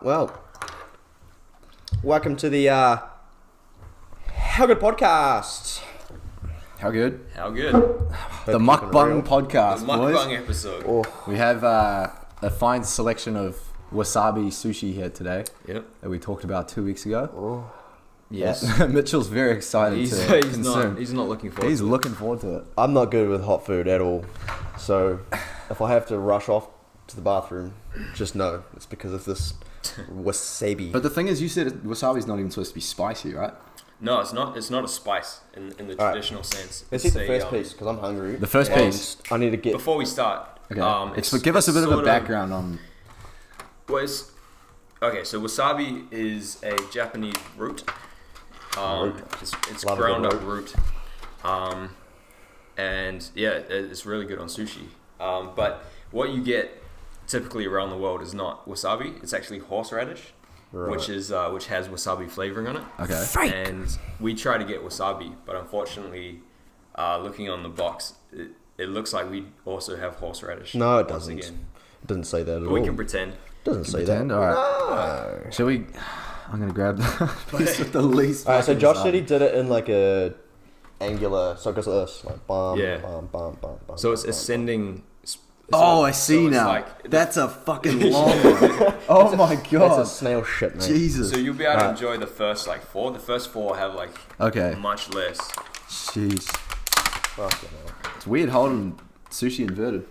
Well, welcome to the How Good podcast. How good? How good? The Mukbang podcast, The boys. Mukbang episode. Oh, We have a fine selection of Wasabi sushi here today Yep. that we talked about 2 weeks ago. Yes. Mitchell's very excited He's to consume. not looking forward He's to it. looking forward to it. I'm not good with hot food at all. So if I have to rush off to the bathroom, just know it's because of this wasabi. But the thing is, you said wasabi's not even supposed to be spicy, right? No, it's not. It's not a spice in the Alright. traditional sense. Let's It's eat the a, first piece because I'm hungry. The first And piece. I need to get... Before we start, Okay. Give us a bit of a background on... Okay, so wasabi is a Japanese root. It's Love a ground good up root. And yeah, it's really good on sushi. But what you get typically around the world is not wasabi. It's actually horseradish, Right. which has wasabi flavoring on it. Okay. And we try to get wasabi, but unfortunately, looking on the box, it looks like we also have horseradish. No, it once doesn't. again. It doesn't say that at But all. we can pretend. doesn't say Pretend? that. Alright. No. Shall we... I'm going to grab the piece with the least... Alright, so fucking Josh wasabi. said he did it in like a angular, so it goes like this, like bam, Yeah. bam, bam, bam, bam. So it's bam, ascending. Oh, I see it's now. like- That's a fucking long one. Oh my bam. god. That's a snail shit, mate. Jesus. So you'll be able to Alright. enjoy the first four. The first four have Okay. much less. Jeez. Fucking hell. It's weird holding sushi inverted.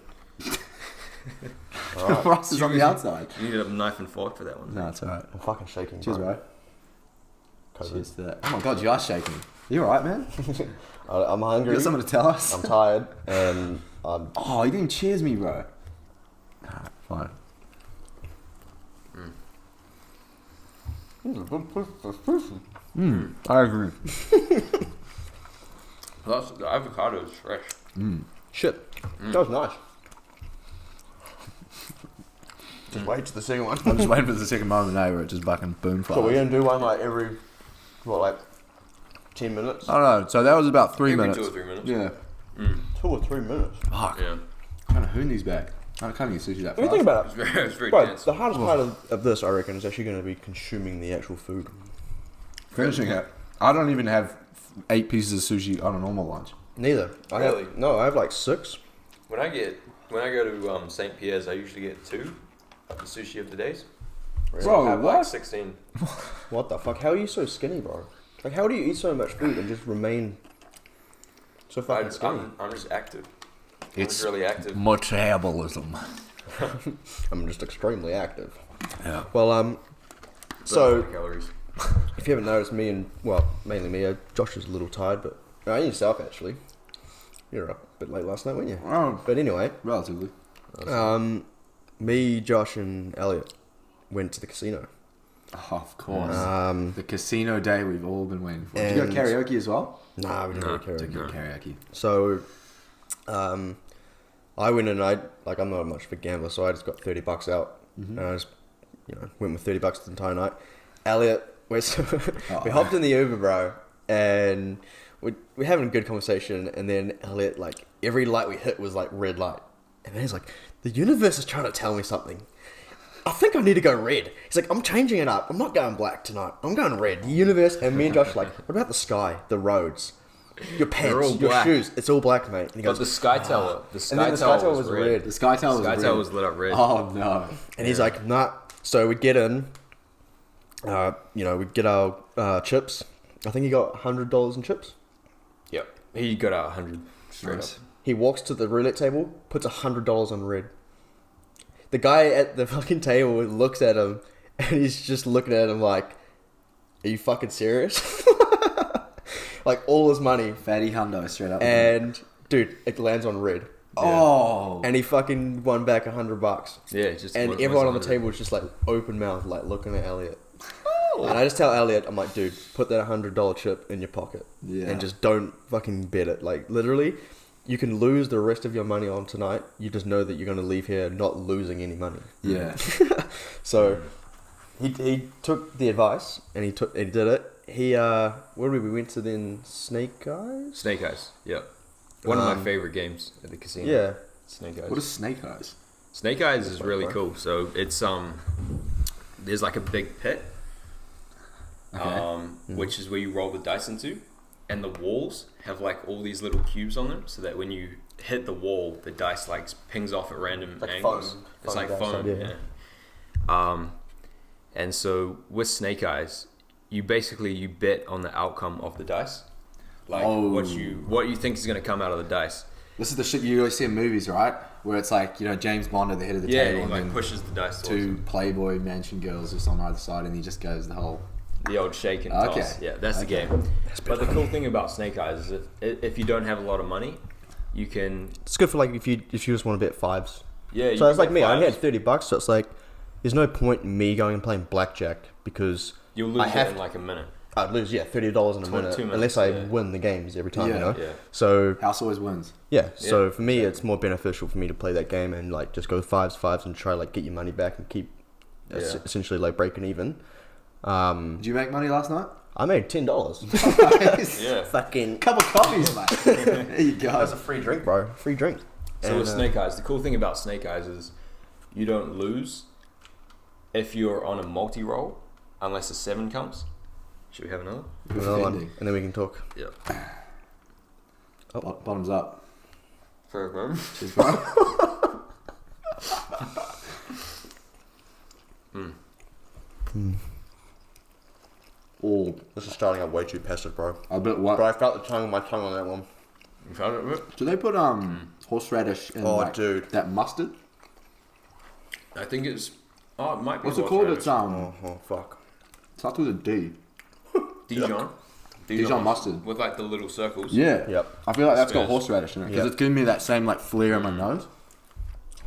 Alright. Rice is on the outside. You need a knife and fork for that one. No, it's alright. I'm fucking shaking. Cheers, bro. COVID. Cheers to that. Oh my god, you are shaking. You alright, man? I'm You hungry. got something to tell us? I'm tired, and I'm. Oh, you didn't cheers me, bro. Alright, fine. I agree. Plus, the avocado is fresh. Shit. That was nice. Just wait to the second one. I'm just waiting for the second moment now where it just fucking boom fires. So we're gonna do one like every, what, like 10 minutes? I don't know. So that was about 3 Every minutes. 2 or 3 minutes. Yeah. 2 or 3 minutes. Fuck. Yeah. Trying to hoon these back. I can't get sushi that What do you fast. think about It's it? very, it's very Bro, dense. the hardest part of this, I reckon, is actually going to be consuming the actual food. Finishing it. I don't even have 8 pieces of sushi on a normal lunch. Neither. Really? I have like 6. When I go to St. Pierre's, I usually get 2 of the sushi of the days. Bro, I have what? like 16. What the fuck? How are you so skinny, bro? Like, how do you eat so much food and just remain so fucking skinny? I'm just active. It's I'm just really active. metabolism. I'm just extremely active. Yeah. Well, Burn so a lot of calories. if you haven't noticed, mainly me, Josh is a little tired, but and yourself actually. You were up a bit late last night, weren't you? Oh, But anyway, relatively. me, Josh, and Elliot went to the casino. Oh, of course. Um, The casino day we've all been waiting for. Did you go and- karaoke as well? nah, we didn't No, go karaoke. Didn't go karaoke. So, I went and I'm not much of a gambler, so I just got $30 out, and I just, went with $30 the entire night. Elliot, we hopped in the Uber, bro, and we're having a good conversation, and then Elliot, like, every light we hit was like red light, and then he's like, the universe is trying to tell me something. I think I need to go red. He's like, I'm changing it up. I'm not going black tonight. I'm going red. The universe, and me and Josh are like, what about the sky, the roads, your pants, all your black. shoes? It's all black, mate. And he But goes, the Sky Tower, and then the Sky Tower was red. The Sky Tower was Sky red. Tower was lit up red. Oh, no. And he's like, nah. So we get in, we get our chips. I think he got $100 in chips. Yep. He got out 100 straight Nice. up. He walks to the roulette table, puts $100 on red. The guy at the fucking table looks at him, and he's just looking at him like, are you fucking serious? Like, all his money. Fatty hundo straight up. And, dude, it lands on red. Oh. And he fucking won back $100. Yeah, just And was everyone on the 100. table was just like open mouth, like looking at Elliot. And I just tell Elliot, I'm like, dude, put that $100 chip in your pocket. Yeah. And just don't fucking bet it. Like, literally, you can lose the rest of your money on tonight. You just know that you're going to leave here not losing any money. Yeah. So, he took the advice, and he did it. Where did we went to then? Snake Eyes? Snake Eyes. Yep. One of my favorite games at the casino. Yeah. Snake Eyes. What is Snake Eyes? Snake Eyes is really fun. cool. So it's there's like a big pit, Okay. which is where you roll the dice into, and the walls have like all these little cubes on them, so that when you hit the wall, the dice like pings off at random Like angles. foam. It's Foam like dice, foam, yeah. And so with Snake Eyes, you bet on the outcome of the dice, like what you think is going to come out of the dice. This is the shit you always see in movies, right? Where it's like, you know, James Bond at the head of the Yeah, table he and like then pushes the dice towards two him. Playboy mansion girls just on either side, and he just goes the whole... The old shake and Okay. toss. Yeah, that's the Okay. game. But the cool thing about Snake Eyes is if you don't have a lot of money, you can... It's good for like if you just want to bet fives. Yeah, So it's like me. I only only had $30, so it's like there's no point in me going and playing blackjack because You'll lose I have it in like a minute. I'd lose $30 in a 2 minute minutes, unless I yeah. win the games every time, Yeah. you know. Yeah. So House always wins. yeah, so Yeah, for me it's more beneficial for me to play that game and like just go fives and try like get your money back and keep essentially like breaking even. Did you make money last night? I made $10. Yeah. Fucking Couple coffees, mate. There you go. that's a free drink, bro. Free drink. So with Snake Eyes, the cool thing about Snake Eyes is you don't lose if you're on a multi-roll unless a 7 comes. Should we have another? Another one, and then we can talk. Yeah. Bottoms up. For a moment. Cheers, bro. Oh, This is starting up way too passive, bro. I bet what? Bro, I felt my tongue on that one. You found it, Rip? Do they put horseradish in Dude. that mustard? I think it's... Oh, it might be... What's it called? It's Oh fuck. starts with a D. Dijon. Dijon mustard. With like the little circles. Yeah. Yep. I feel like that's got Yes. horseradish in it because Yep. it's giving me that same like flair in my nose.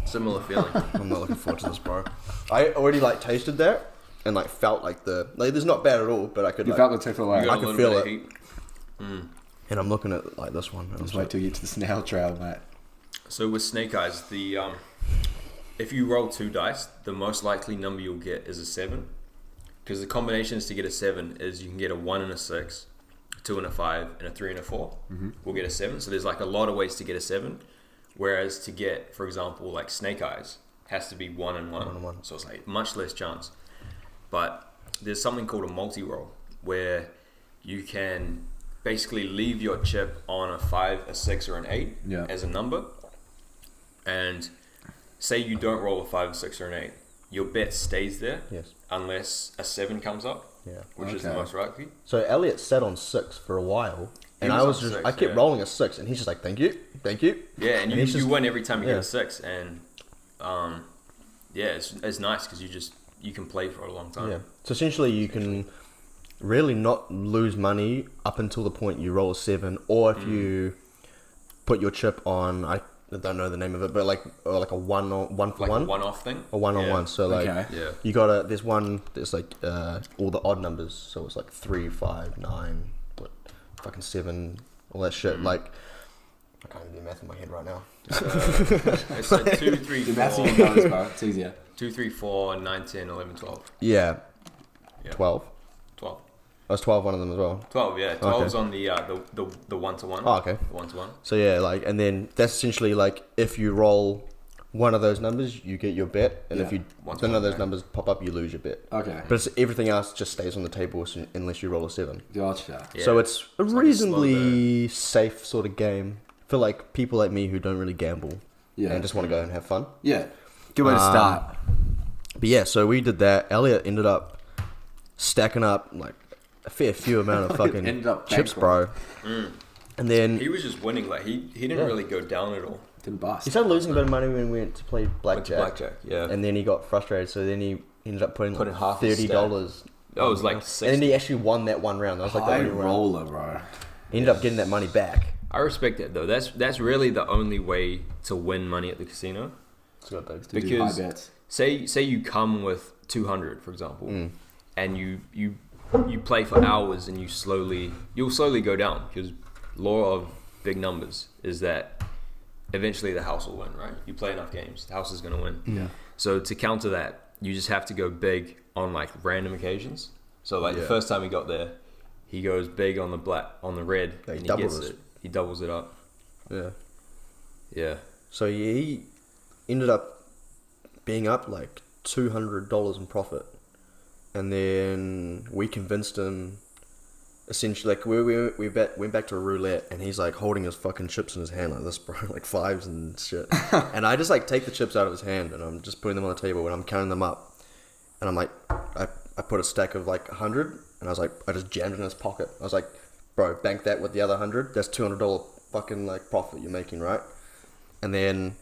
Similar feeling. I'm not looking forward to this, bro. I already like tasted that and like felt like there's not bad at all, but I could You like, felt the tickle You away. got I a can little feel bit it. of heat. and I'm looking at like this one. And I'm Just just wait like, till you get to the snail trail, mate. So with Snake Eyes, the if you roll 2 dice, the most likely number you'll get is a 7. Because the combinations to get a 7 is you can get a 1 and a 6, a 2 and a 5, and a 3 and a 4. We'll get a 7. So there's like a lot of ways to get a 7. Whereas to get, for example, like Snake Eyes, has to be 1 and 1. 1 and 1. So it's like much less chance. But there's something called a multi-roll where you can basically leave your chip on a 5, a 6, or an 8 Yeah. as a number. And say you don't roll a 5, a 6, or an 8. Your bet stays there yes. unless a 7 comes up, Yeah. which is the Okay. most likely. So Elliot sat on 6 for a while, and was I was on just 6, I kept yeah. rolling a 6, and he's just like, thank you. Yeah, and you, he's you just- win every time you yeah. get a 6. And yeah, it's nice because you can play for a long time. Yeah. So essentially, you can really not lose money up until the point you roll a 7, or if you put your chip on, I don't know the name of it, but like a one for Like one, a one-off thing. a one on Yeah. one. So like Okay. Yeah. you gotta there's one that's like all the odd numbers, so it's like 3, 5, 9, what fucking 7, all that shit. Like I can't even do math in my head right now. It's like 2, 3, The maths 4, in your nose, bro. It's easier. 2, 3, 4, 9, 10, 11, 12. Yeah, Yeah. 12. 12. I was 12 one of them as well. 12, yeah. 12's on the one-to-one. Oh, okay. The one-to-one. So yeah, like, and then that's essentially like if you roll one of those numbers, you get your bet, and if Yeah. you Once none one, of those yeah. numbers pop up, you lose your bet. Okay. But it's, everything else just stays on the table unless you roll a 7. Gotcha. Yeah. So it's a like a slow reasonably safe sort of game for like people like me who don't really gamble Yeah. and just want to go and have fun. Yeah. Good way to start. But yeah, so we did that. Elliot ended up stacking up like a fair few amount of fucking Ended up chips, bro. And then He was just winning. Like he didn't Yeah. really go down at all. Didn't bust. he started losing a bit of money when we went to play Went to blackjack. blackjack, yeah. And then he got frustrated, so then he ended up putting Putting like half a $30. Oh, it was like And 60. then he actually won that one round. That was like the High only round. roller, bro. He ended up getting that money back. I respect that though. That's really the only way to win money at the casino. It's good, babe. To do Because- high bets. Say you come with 200, for example, Mm. and you play for hours and you'll slowly go down because law of big numbers is that eventually the house will win, right? You play enough games, the house is going to win. Yeah. So to counter that, you just have to go big on like random occasions. So like the Yeah. first time he got there, he goes big on the red, Yeah, he and he doubles gets it. it. He doubles it up. Yeah. Yeah. So he ended up being up like $200 in profit. and then we convinced him. Essentially, like we went back to a roulette, and he's like holding his fucking chips in his hand like this, bro, like fives and shit. And I just like take the chips out of his hand, and I'm just putting them on the table, and I'm counting them up, and I'm like, I put a stack of like 100, and I was like, I just jammed it in his pocket. I was like, bro, bank that with the other 100. That's $200 fucking like profit you're making, right? And then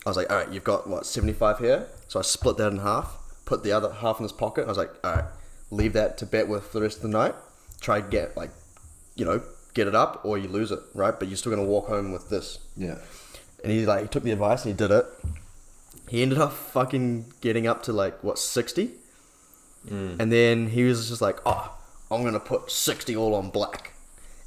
I was like, all right, you've got what 75 here, so I split that in half, put the other half in his pocket. I was like, all right, leave that to bet with the rest of the night. Try to get like, get it up or you lose it, right? But you're still gonna walk home with this. Yeah. And he took the advice and he did it. He ended up fucking getting up to like 60, and then he was just like, oh, I'm gonna put 60 all on black,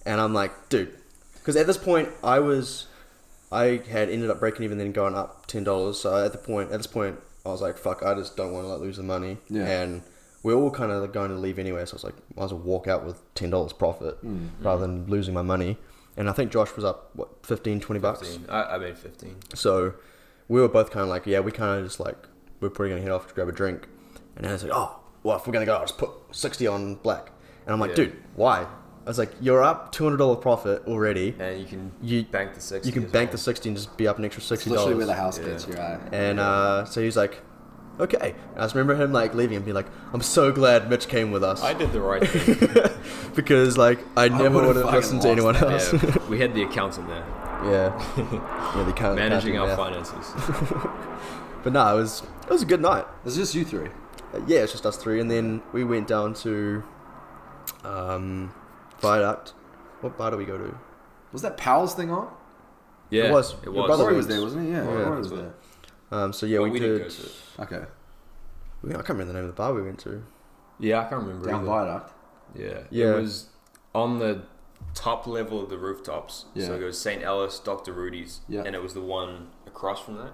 and I'm like, dude, because at this point I had ended up breaking even, then going up $10. So at this point I was like, fuck, I just don't want to lose the money. Yeah. And we're all kind of going to leave anyway, so I was like, might as well walk out with $10 profit rather than losing my money. And I think Josh was up, what, 15, 20 bucks? 15. I made 15. So we were both kind of like, yeah, we kind of just like, we're probably going to head off to grab a drink. And then I was like, oh, well, if we're going to go, I'll just put 60 on black. And I'm like, dude, why? I was like, you're up $200 profit already. And you can bank the 60. You can bank the 60 and just be up an extra $60. It's literally where the house gets you, right? And so he's like, okay. And I just remember him like leaving and being like, I'm so glad Mitch came with us. I did the right thing. Because like I never would have listened to anyone else. Yeah, we had the accountant there. Yeah, the accountant managing our there. finances. But no, it was a good night. It's just you three. Yeah, it's just us three, and then we went down to Viaduct. What bar did we go to? Was that Powell's thing on? Yeah, It was. It Your was. brother Rory was there, wasn't he? Yeah, Yeah. Rory was there. So yeah, But we didn't did. go to it. Okay. I can't remember the name of the bar we went to. Yeah, I can't remember. Down either. Viaduct. Yeah. It was on the top level of the rooftops. Yeah. So it goes St. Ellis, Dr. Rudy's. Yeah. And it was the one across from that.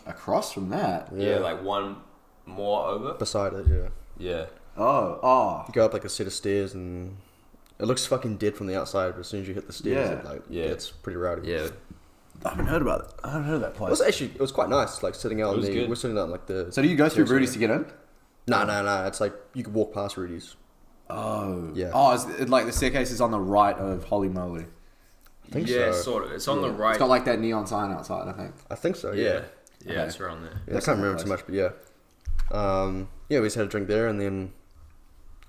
Across from that? Yeah, like one more over. Beside it, yeah. Yeah. Oh. You go up like a set of stairs, and it looks fucking dead from the outside, but as soon as you hit the stairs, Yeah. it's pretty rowdy. Yeah. I haven't heard about it. I haven't heard of that place. It was quite nice, like sitting out. It was good. We're sitting out in, like the. So do you go through terrace Rudy's area. to get in? No. It's like you could walk past Rudy's. Oh. Yeah. Oh, is it like the staircase is on the right of Holy Moly. I think Yeah, so. sort of. It's on the right. It's got like that neon sign outside, I think. I think so. Yeah. Yeah. Yeah, Okay. it's around there. I can't remember too much, but yeah. Yeah, we just had a drink there, and then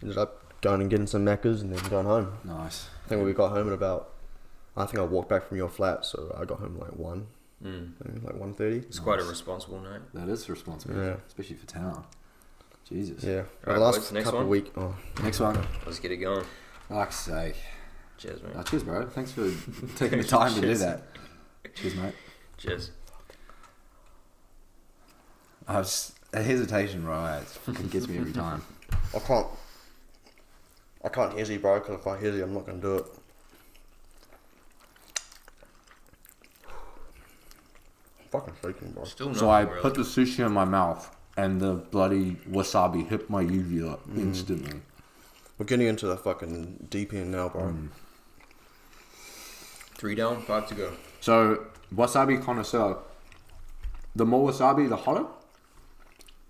ended up going and getting some Maccas, and then going home. Nice. I think we got home at about. I think I walked back from your flat, so I got home like 1. I think like 1:30. It's quite a responsible night. That is responsible, Yeah. especially for town. Jesus. Yeah. Alright, the last boys, next couple one? of weeks. Oh, Next one. Let's get it going. Fuck's sake. Cheers, mate. Oh, cheers, bro. Thanks for taking the time to do Cheers. that. Cheers, mate. Cheers. I was a hesitation, right? It fucking gets me every time. I can't hezzy, bro. Because if I hezzy, I'm not gonna do it. I'm fucking shaking, bro. Still not So I really. put the sushi in my mouth, and the bloody wasabi hit my uvula instantly. We're getting into the fucking deep end now, bro. 3 down, 5 to go. So, wasabi connoisseur. The more wasabi, the hotter?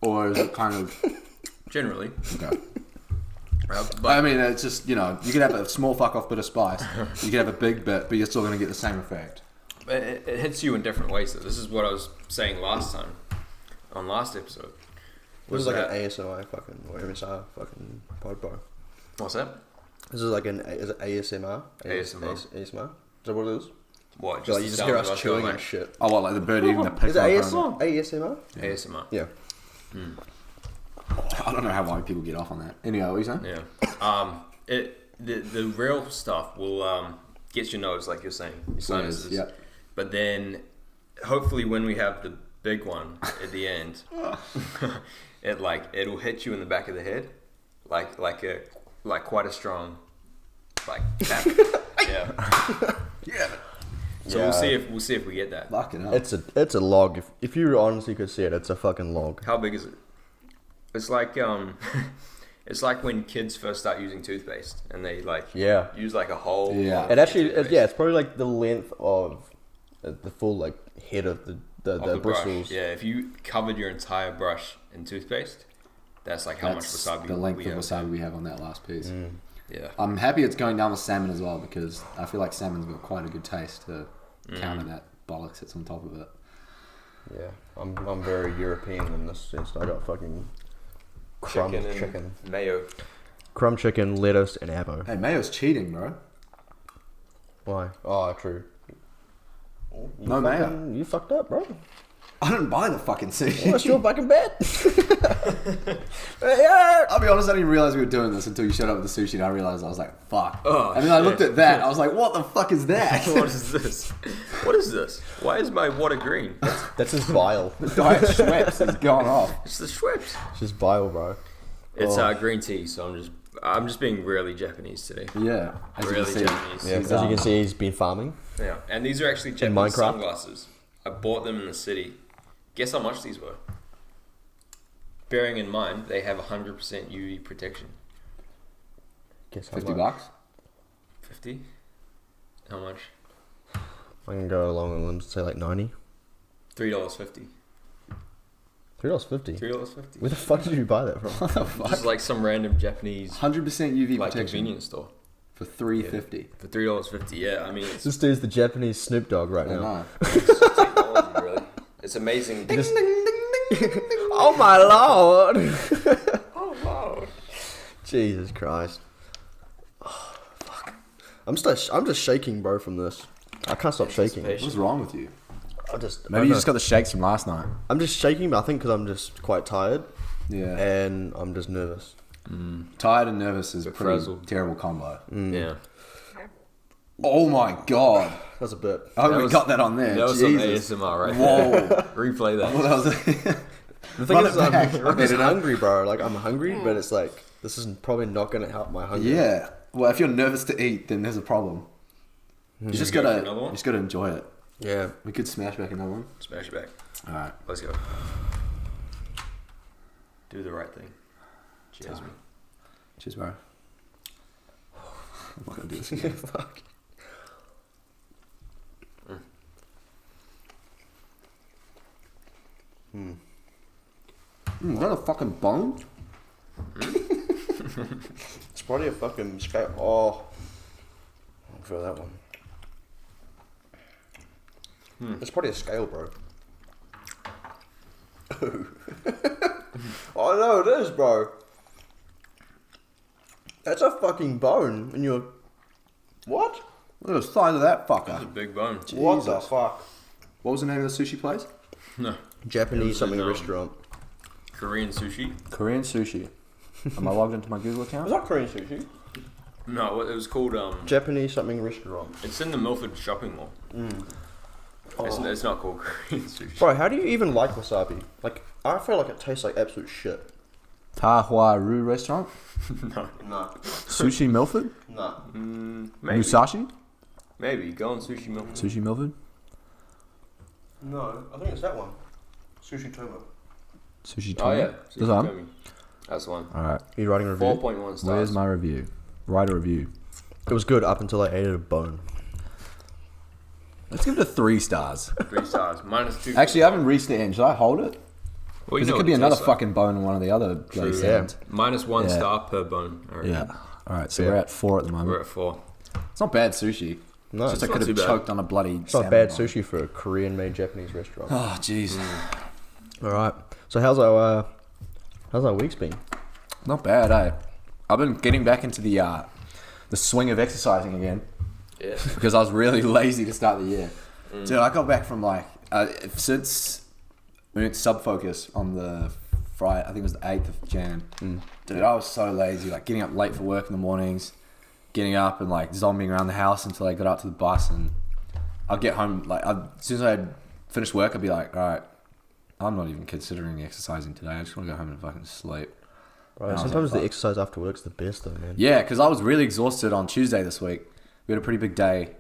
Or is it kind of... Generally. Okay. But I mean, it's just, you can have a small fuck off bit of spice. You can have a big bit, but you're still going to get the same effect. it hits you in different ways. So this is what I was saying last time, on last episode. This is like that- an ASMR fucking, or MSR fucking pod, bro. What's that? This is like is it ASMR? ASMR. ASMR? Is that what it is? What? Like, the you just sound hear of us chewing going and shit. Oh, what, like the bird eating the pickle? Is it ASMR? ASMR? ASMR. Yeah. I don't know how white people get off on that. Anyway, what are you saying? Yeah. The real stuff will get your nose, like you're saying, your sinuses. Yeah. But then, hopefully, when we have the big one at the end, it'll hit you in the back of the head, like quite a strong, tap. Yeah. Yeah. So Yeah. we'll see if we get that. Fucking hell. It's a log. If you honestly could see it, it's a fucking log. How big is it? It's like it's like when kids first start using toothpaste and they Yeah. use like a whole Yeah. lot It of actually, toothpaste. it's probably like the length of the full like head of the Of the brush. bristles. Yeah, if you covered your entire brush in toothpaste, That's like how much wasabi the length we of have. wasabi we have on that last piece. Yeah. I'm happy it's going down with salmon as well because I feel like salmon's got quite a good taste to counter that bollocks that's on top of it. Yeah, I'm very European in this sense. I got fucking crumb chicken, mayo. crumb chicken, lettuce, and avo. Hey, mayo's cheating, bro. Why? Oh, true. No mayo. You fucked up, bro. I didn't buy the fucking sushi. What's your fucking bet? Yeah. I'll be honest, I didn't realize we were doing this until you showed up with the sushi, and I realized I was like, "Fuck!" Oh, and then I shit. looked at that, I was like, "What the fuck is that?" What is this? What is this? Why is my water green? That's his bile. Diet Schweppes has gone off. It's the Schweppes. It's just bile, bro. It's green tea, so I'm just being really Japanese today. Yeah, as Really you can see. Japanese. Yeah, as you can see, he's been farming. Yeah, and these are actually Japanese Minecraft? sunglasses. I bought them in the city. Guess how much these were? Bearing in mind, they have 100% UV protection. Guess how $50 much? bucks. 50? How much? I can go along with them, say like 90. $3.50. $3.50. $3.50. Where the fuck did you buy that from? What the fuck? Just like some random Japanese 100% UV like protection convenience store. for $3.50. For $3.50, yeah. I mean, it's This dude's the Japanese Snoop Dogg right I now. know. technology, really. It's amazing. Oh my lord! Oh, wow. Jesus Christ! Oh, fuck. I'm just shaking, bro, from this. I can't stop shaking. What's wrong with you? Maybe got the shakes from last night. I'm just shaking, but I think because I'm just quite tired Yeah. and I'm just nervous. Tired and nervous is a pretty frazzled. terrible combo. Yeah. Oh my god. That's a bit. Oh, That we was- got that on there. That was Jesus. some ASMR right Whoa. there. Replay that. Well, that was The thing Run is, it back. I'm just hungry, bro. Like I'm hungry, but it's like this is probably not gonna help my hunger. Yeah. Well, if you're nervous to eat, then there's a problem. You just go for gotta, another one? you just gotta enjoy it. Yeah. We could smash back another one. Smash it back. All right. Let's go. Do the right thing. Cheers, man. Cheers, bro. I'm not gonna do this again. Fuck. Is that a fucking bone? It's probably a fucking scale. Oh, I'll feel that one. It's probably a scale, bro. Oh no, it is, bro. That's a fucking bone, and you're what? Look at the size of that That's a fucker. big bone. What the fuck? What was the name of the sushi place? No. Japanese It was something in, restaurant. Korean sushi? Korean sushi. Am I logged into my Google account? Was that Korean sushi? No, it was called, Japanese something restaurant. it's in the Milford shopping mall. It's not called Korean sushi. Bro, how do you even like wasabi? Like, I feel like it tastes like absolute shit. Tahwaru restaurant? No. No, Sushi Milford? no. Maybe. Musashi? Maybe. Go on Sushi Milford. Sushi Milford? No, I think it's that one. Sushi Toma. Sushi Oh, yeah. This Sushi one? Tomi. That's the one. Alright. Are you writing a review? 4.1 stars. Where's my review? Write a review. It was good up until I ate a bone. Let's give it a 3 stars. 3 stars. -2. Actually, I haven't reached the end. Should I hold it? Well, Because know it could what be another tastes like. fucking bone in one of the other bloody yeah. ends. -1 Yeah. star per bone. I reckon. Yeah. Alright, so Yeah. we're at 4 at the moment. We're at 4. It's not bad sushi. No, It's just I not could too have bad. choked on a bloody it's not bad sushi for a Korean-made Japanese restaurant. Oh, jeez. All right. So how's our week's been? Not bad, eh? I've been getting back into the swing of exercising again Yeah. because I was really lazy to start the year. Dude, I got back from like since we went sub-focus on the Friday, I think it was the 8th of Jan. Dude, I was so lazy, like getting up late for work in the mornings, getting up and like zombieing around the house until I got up to the bus, and I'd get home, like as soon as I had finished work, I'd be like, alright, I'm not even considering exercising today, I just want to go home and fucking sleep. Bro, And I was sometimes like, the fuck. exercise after work's the best though, man. Yeah, because I was really exhausted on Tuesday this week. We had a pretty big day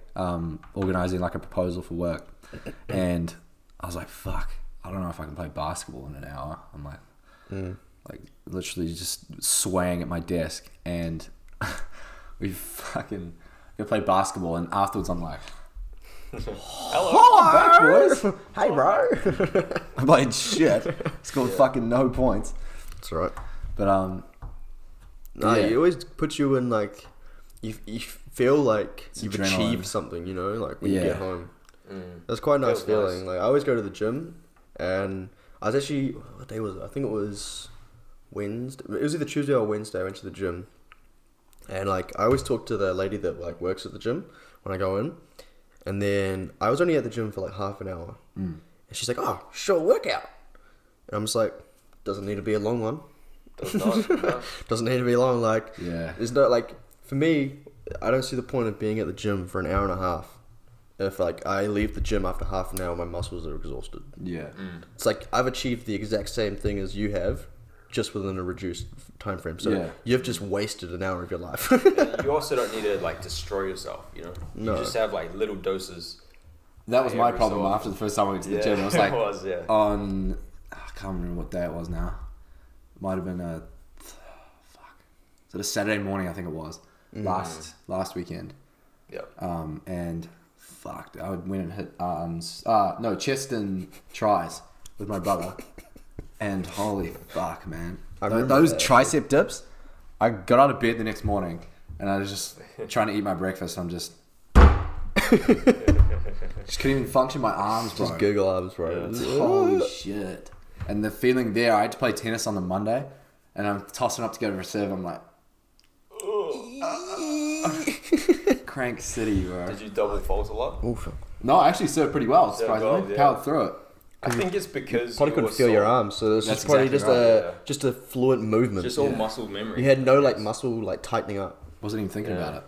organising like a proposal for work. And I was like, fuck, I don't know if I can play basketball in an hour. I'm like literally just swaying at my desk. And we played basketball. And afterwards I'm like, Hello, I'm back, boys. Hey, bro. I played shit. Scored fucking no points. That's all right. But No, yeah. it always puts you in like you feel like It's you've adrenaline. achieved something, you know, like when you Yeah. get home. That's quite a nice Feels feeling. nice. Like I always go to the gym, and I was actually what day was it? I think it was Wednesday. It was either Tuesday or Wednesday. I went to the gym, and like I always talk to the lady that like works at the gym when I go in, and then I was only at the gym for like half an hour, and she's like, "Oh, short workout," and I'm just like, "Doesn't need to be a long one." Does not. No. Doesn't need to be long. Like, Yeah. there's no like for me. I don't see the point of being at the gym for an hour and a half. If like I leave the gym after half an hour, my muscles are exhausted. Yeah. It's like I've achieved the exact same thing as you have, just within a reduced time frame. So Yeah. you've just wasted an hour of your life. And you also don't need to like destroy yourself, you know. No. You just have like little doses. That was my Every problem so after the first time I went to the Yeah, gym. It was like it was, yeah. on I can't remember what day it was now. Might have been so the Saturday morning I think it was last weekend. Yep. And fuck, I went and hit arms. No, chest and tries with my brother. And holy fuck, man. I remember Those that. tricep dips, I got out of bed the next morning and I was just trying to eat my breakfast. I'm just couldn't even function my arms, bro. Just Google arms, bro. Holy shit. And the feeling there, I had to play tennis on the Monday and I'm tossing up to go to reserve. I'm like, crank city, bro. Did you double fault a lot? Oof. No, I actually served pretty well, surprisingly. well, yeah. Powered through it. I think it's because Probably you couldn't were feel your sore. arms, so it's That's just probably exactly just right, yeah. just a fluent movement. Just all muscle memory. You had no like muscle like tightening up. Wasn't even thinking Yeah. about it.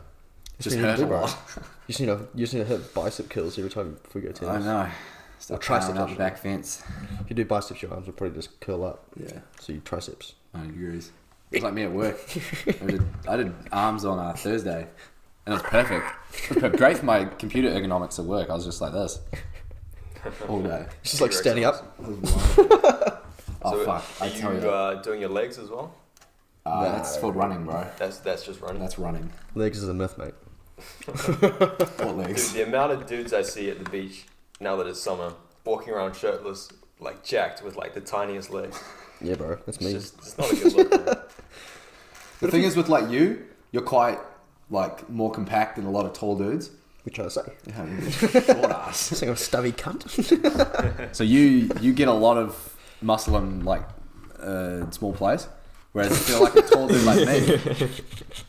Just Just need to hurt do, a bro. lot. You just need to hit bicep kills every time we go tennis. I know. Start triceps triceps, out the actually. back fence. If you do biceps, your arms will probably just curl up. Yeah, So you triceps. 90 degrees. It was like me at work. I did arms on Thursday, and it was perfect. It was great for my computer ergonomics at work. I was just like this all day. It's just like Your standing up. Oh So fuck! I Are tell you, you doing your legs as well? that's called running, bro. That's just running. That's running. Legs is a myth, mate. What Dude, legs? the amount of dudes I see at the beach now that it's summer, walking around shirtless, like jacked with like the tiniest legs. Yeah, bro. That's me. It's not a good look. Man. The thing is with like you're quite like more compact than a lot of tall dudes. We trying to say. Short ass. Saying I'm a stubby cunt. So you get a lot of muscle in like small place, whereas I feel like a tall dude like me,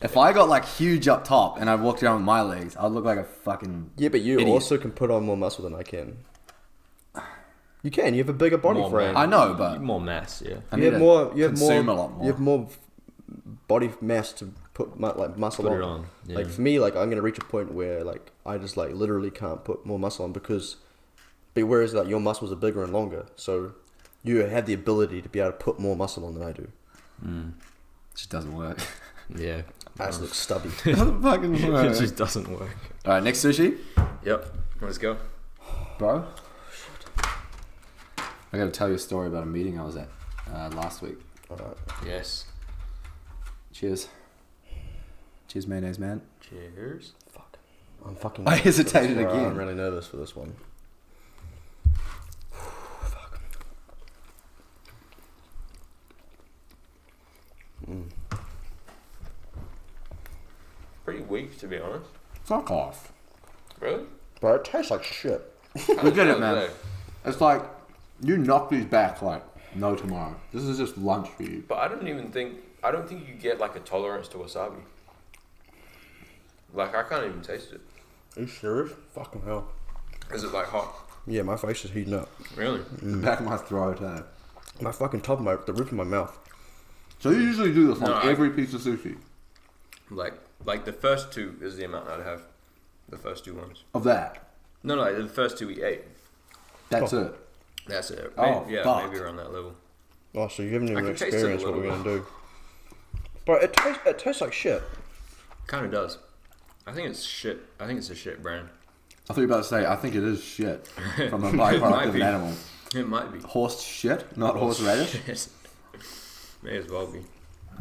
if I got like huge up top and I walked around with my legs, I'd look like a fucking Yeah, but you idiot. also can put on more muscle than I can. You can. You have a bigger body More frame. I know, but More mass, yeah. I You need have to more. You have consume more. a lot more. You have more body mass to put like muscle Put on. it on. Yeah. Like for me, like I'm gonna reach a point where like I just like literally can't put more muscle on because, but whereas like your muscles are bigger and longer, so you have the ability to be able to put more muscle on than I do. it just doesn't work. Yeah. I just look stubby. doesn't fucking It just doesn't work. All right, next sushi, Yep. Let's go. bro. I got to tell you a story about a meeting I was at last week. Alright. Yes. Cheers. Cheers, mayonnaise man. Cheers. Fuck. I'm fucking. I nervous for this, hesitated bro. again. I'm really nervous for this one. Fuck. Pretty weak, to be honest. Fuck off. Really? Bro, it tastes like shit. We get it, man. It's like you knock these back like no tomorrow. This is just lunch for you. But I don't think you get like a tolerance to wasabi. Like I can't even taste it. Are you serious? Fucking hell. Is it like hot? Yeah, my face is heating up. Really? The back of my throat. My fucking top of the roof of my mouth. So you usually do this No, on every piece of sushi. Like the first two is the amount I'd have. The first two ones. Of that. No, the first two we ate. That's it. That's it. Oh, Maybe, fuck. maybe around that level. Oh, so you haven't I even can taste it a experienced what little we're gonna do. But it tastes like shit. Kind of does. I think it's shit. I think it's a shit brand. I thought you were about to say, I think it is shit from a Might byproduct of be. an animal. It might be. Horse shit, not horse radish. Shit. May as well be.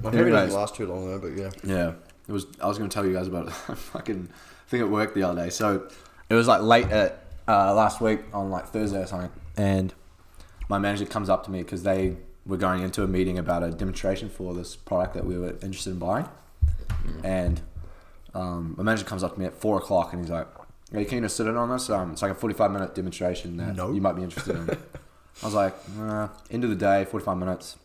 My maybe Anyways. doesn't last too long though, but yeah. Yeah, it was. I was going to tell you guys about a fucking thing at work the other day. So it was like late at last week on like Thursday or something, and my manager comes up to me because they we're going into a meeting about a demonstration for this product that we were interested in buying. And my manager comes up to me at 4 o'clock and he's like, "Are you keen to sit in on this? It's like a 45-minute demonstration that you might be interested in." I was like, "End of the day, 45 minutes."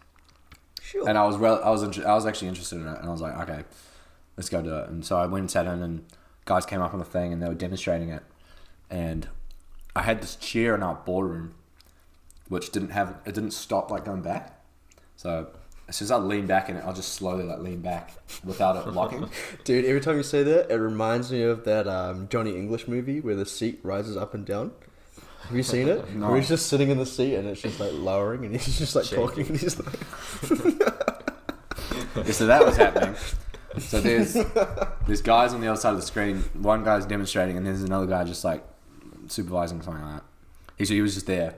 Sure. And I was actually interested in it, and I was like, "Okay, let's go do it." And so I went and sat in, and guys came up on the thing, and they were demonstrating it. And I had this chair in our boardroom, which didn't stop like going back. So as soon as I lean back in it, I'll just slowly like lean back without it locking. Dude, every time you say that, it reminds me of that Johnny English movie where the seat rises up and down. Have you seen it? No. Where he's just sitting in the seat and it's just like lowering and he's just like talking and he's like... Yeah, so that was happening. So there's guys on the other side of the screen. One guy's demonstrating and there's another guy just like supervising something like that. He was just there,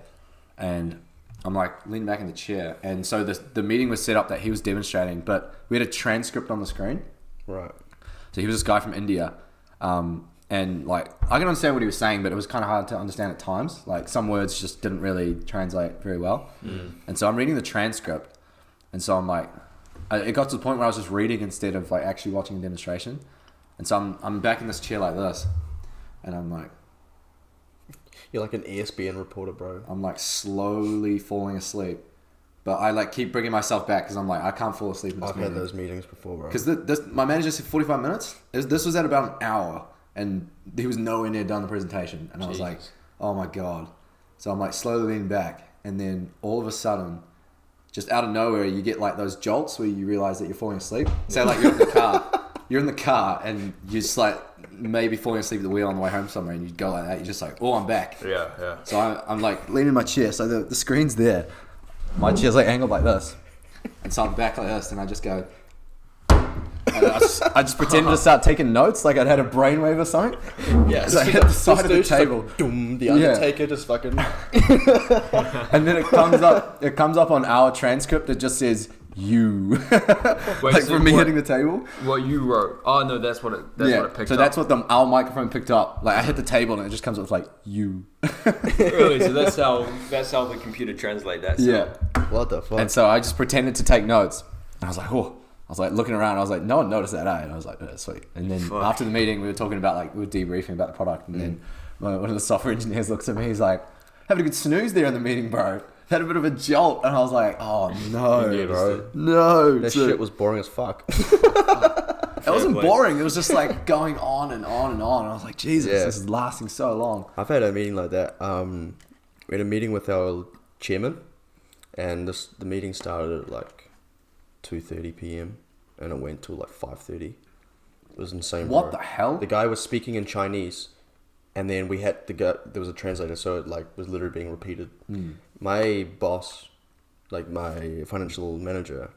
and I'm like leaning back in the chair. And so the meeting was set up that he was demonstrating, but we had a transcript on the screen. Right. So he was this guy from India. And like, I can understand what he was saying, but it was kind of hard to understand at times. Like some words just didn't really translate very well. And so I'm reading the transcript. And so I'm like, it got to the point where I was just reading instead of like actually watching a demonstration. And so I'm back in this chair like this. And I'm like... You're like an ESPN reporter, bro. I'm like slowly falling asleep. But I like keep bringing myself back because I'm like, I can't fall asleep in this meeting. I've had those meetings before, bro. Because my manager said 45 minutes. This was at about an hour. And he was nowhere near done the presentation. And I was like, oh my God. So I'm like slowly leaning back. And then all of a sudden, just out of nowhere, you get like those jolts where you realize that you're falling asleep. Say like you're in the car. You're in the car and you're just like maybe falling asleep at the wheel on the way home somewhere. And you go like that. You're just like, oh, I'm back. Yeah. So I'm like leaning in my chair. So the screen's there. My chair's like angled like this. And so I'm back like this. And I just go... I just pretended to start taking notes like I'd had a brainwave or something. Yeah, so I hit the side of the table. Like, doom, the Undertaker just fucking... And then it comes up on our transcript. It just says, you. Wait, like so from me hitting the table. What you wrote. Oh, no, that's what it picked up. So that's what our microphone picked up. Like I hit the table and it just comes up with like, you. Really? So that's how the computer translate that. So. Yeah. What the fuck? And so I just pretended to take notes. And I was like, oh. I was like looking around. I was like, no one noticed that, And I was like, oh, sweet. And then after the meeting, we were talking about like we were debriefing about the product. And then one of the software engineers looks at me. He's like, having a good snooze there in the meeting, bro. Had a bit of a jolt. And I was like, oh no, bro, no. That shit was boring as fuck. It wasn't boring. It was just like going on and on and on. And I was like, Jesus, this is lasting so long. I've had a meeting like that. We had a meeting with our chairman, and the meeting started at like 2:30 p.m. and it went till like 5:30. It was insane. What bro. the hell? The guy was speaking in Chinese, and then we had there was a translator, so it like was literally being repeated. My boss, like my financial manager,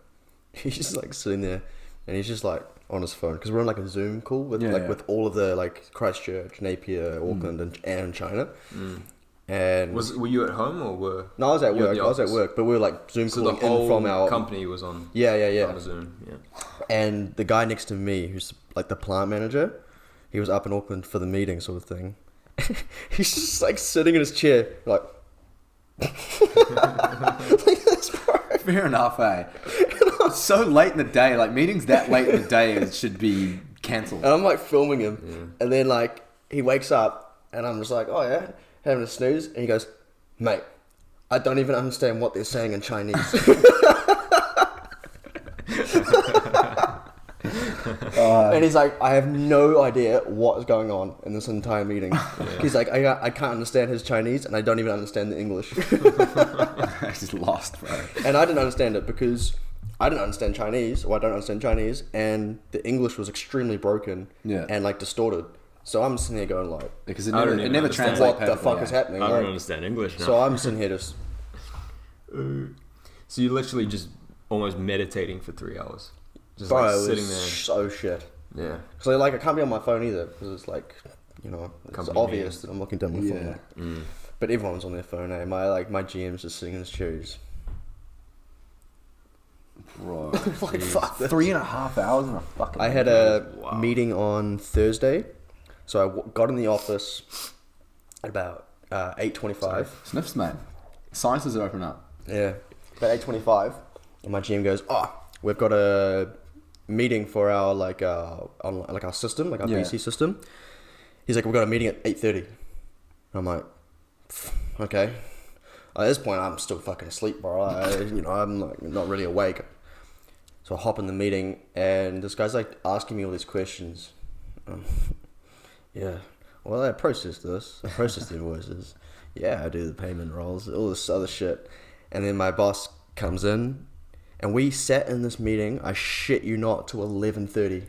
he's just like sitting there, and he's just like on his phone because we're on like a Zoom call with with all of the like Christchurch, Napier, Auckland, and China. And were you at home or were? No, I was at work. But we were like Zoom calling in from our company was on. Yeah. On Zoom, yeah. And the guy next to me, who's like the plant manager, he was up in Auckland for the meeting, sort of thing. He's just like sitting in his chair, like. Like this, bro. Fair enough, eh? It's so late in the day, like meetings that late in the day, it should be cancelled. And I'm like filming him, and then like he wakes up, and I'm just like, oh yeah. Having a snooze, and he goes, mate, I don't even understand what they're saying in Chinese. And he's like, I have no idea what is going on in this entire meeting. He's like, I can't understand his Chinese, and I don't even understand the English. He's lost, bro. And I didn't understand it because I didn't understand Chinese, or I don't understand Chinese, and the English was extremely broken and like distorted. So I'm sitting there going like... Because it never translates. What the fuck is happening? I don't understand English now. So I'm sitting here just... So you're literally just almost meditating for 3 hours. Just Bro, like it sitting was there. so shit. Yeah. So like I can't be on my phone either because it's like, you know, it's Company obvious that I'm looking down my phone. But everyone's on their phone, eh? My GM's just sitting in his chairs. Bro. Like, fuck this. 3.5 hours in a fucking... I had a meeting on Thursday. So I got in the office at about 8:25. Sniffs, mate. Sciences are open up. Yeah. about 8:25, and my GM goes, "Oh, we've got a meeting for our our system, like our BC system." He's like, "We've got a meeting at 8:30." I'm like, "Okay." At this point, I'm still fucking asleep, bro. I'm like not really awake. So I hop in the meeting, and this guy's like asking me all these questions. Yeah. Well, I process this. I process the invoices. Yeah, I do the payment rolls, all this other shit. And then my boss comes in, and we sat in this meeting, I shit you not, to 11:30.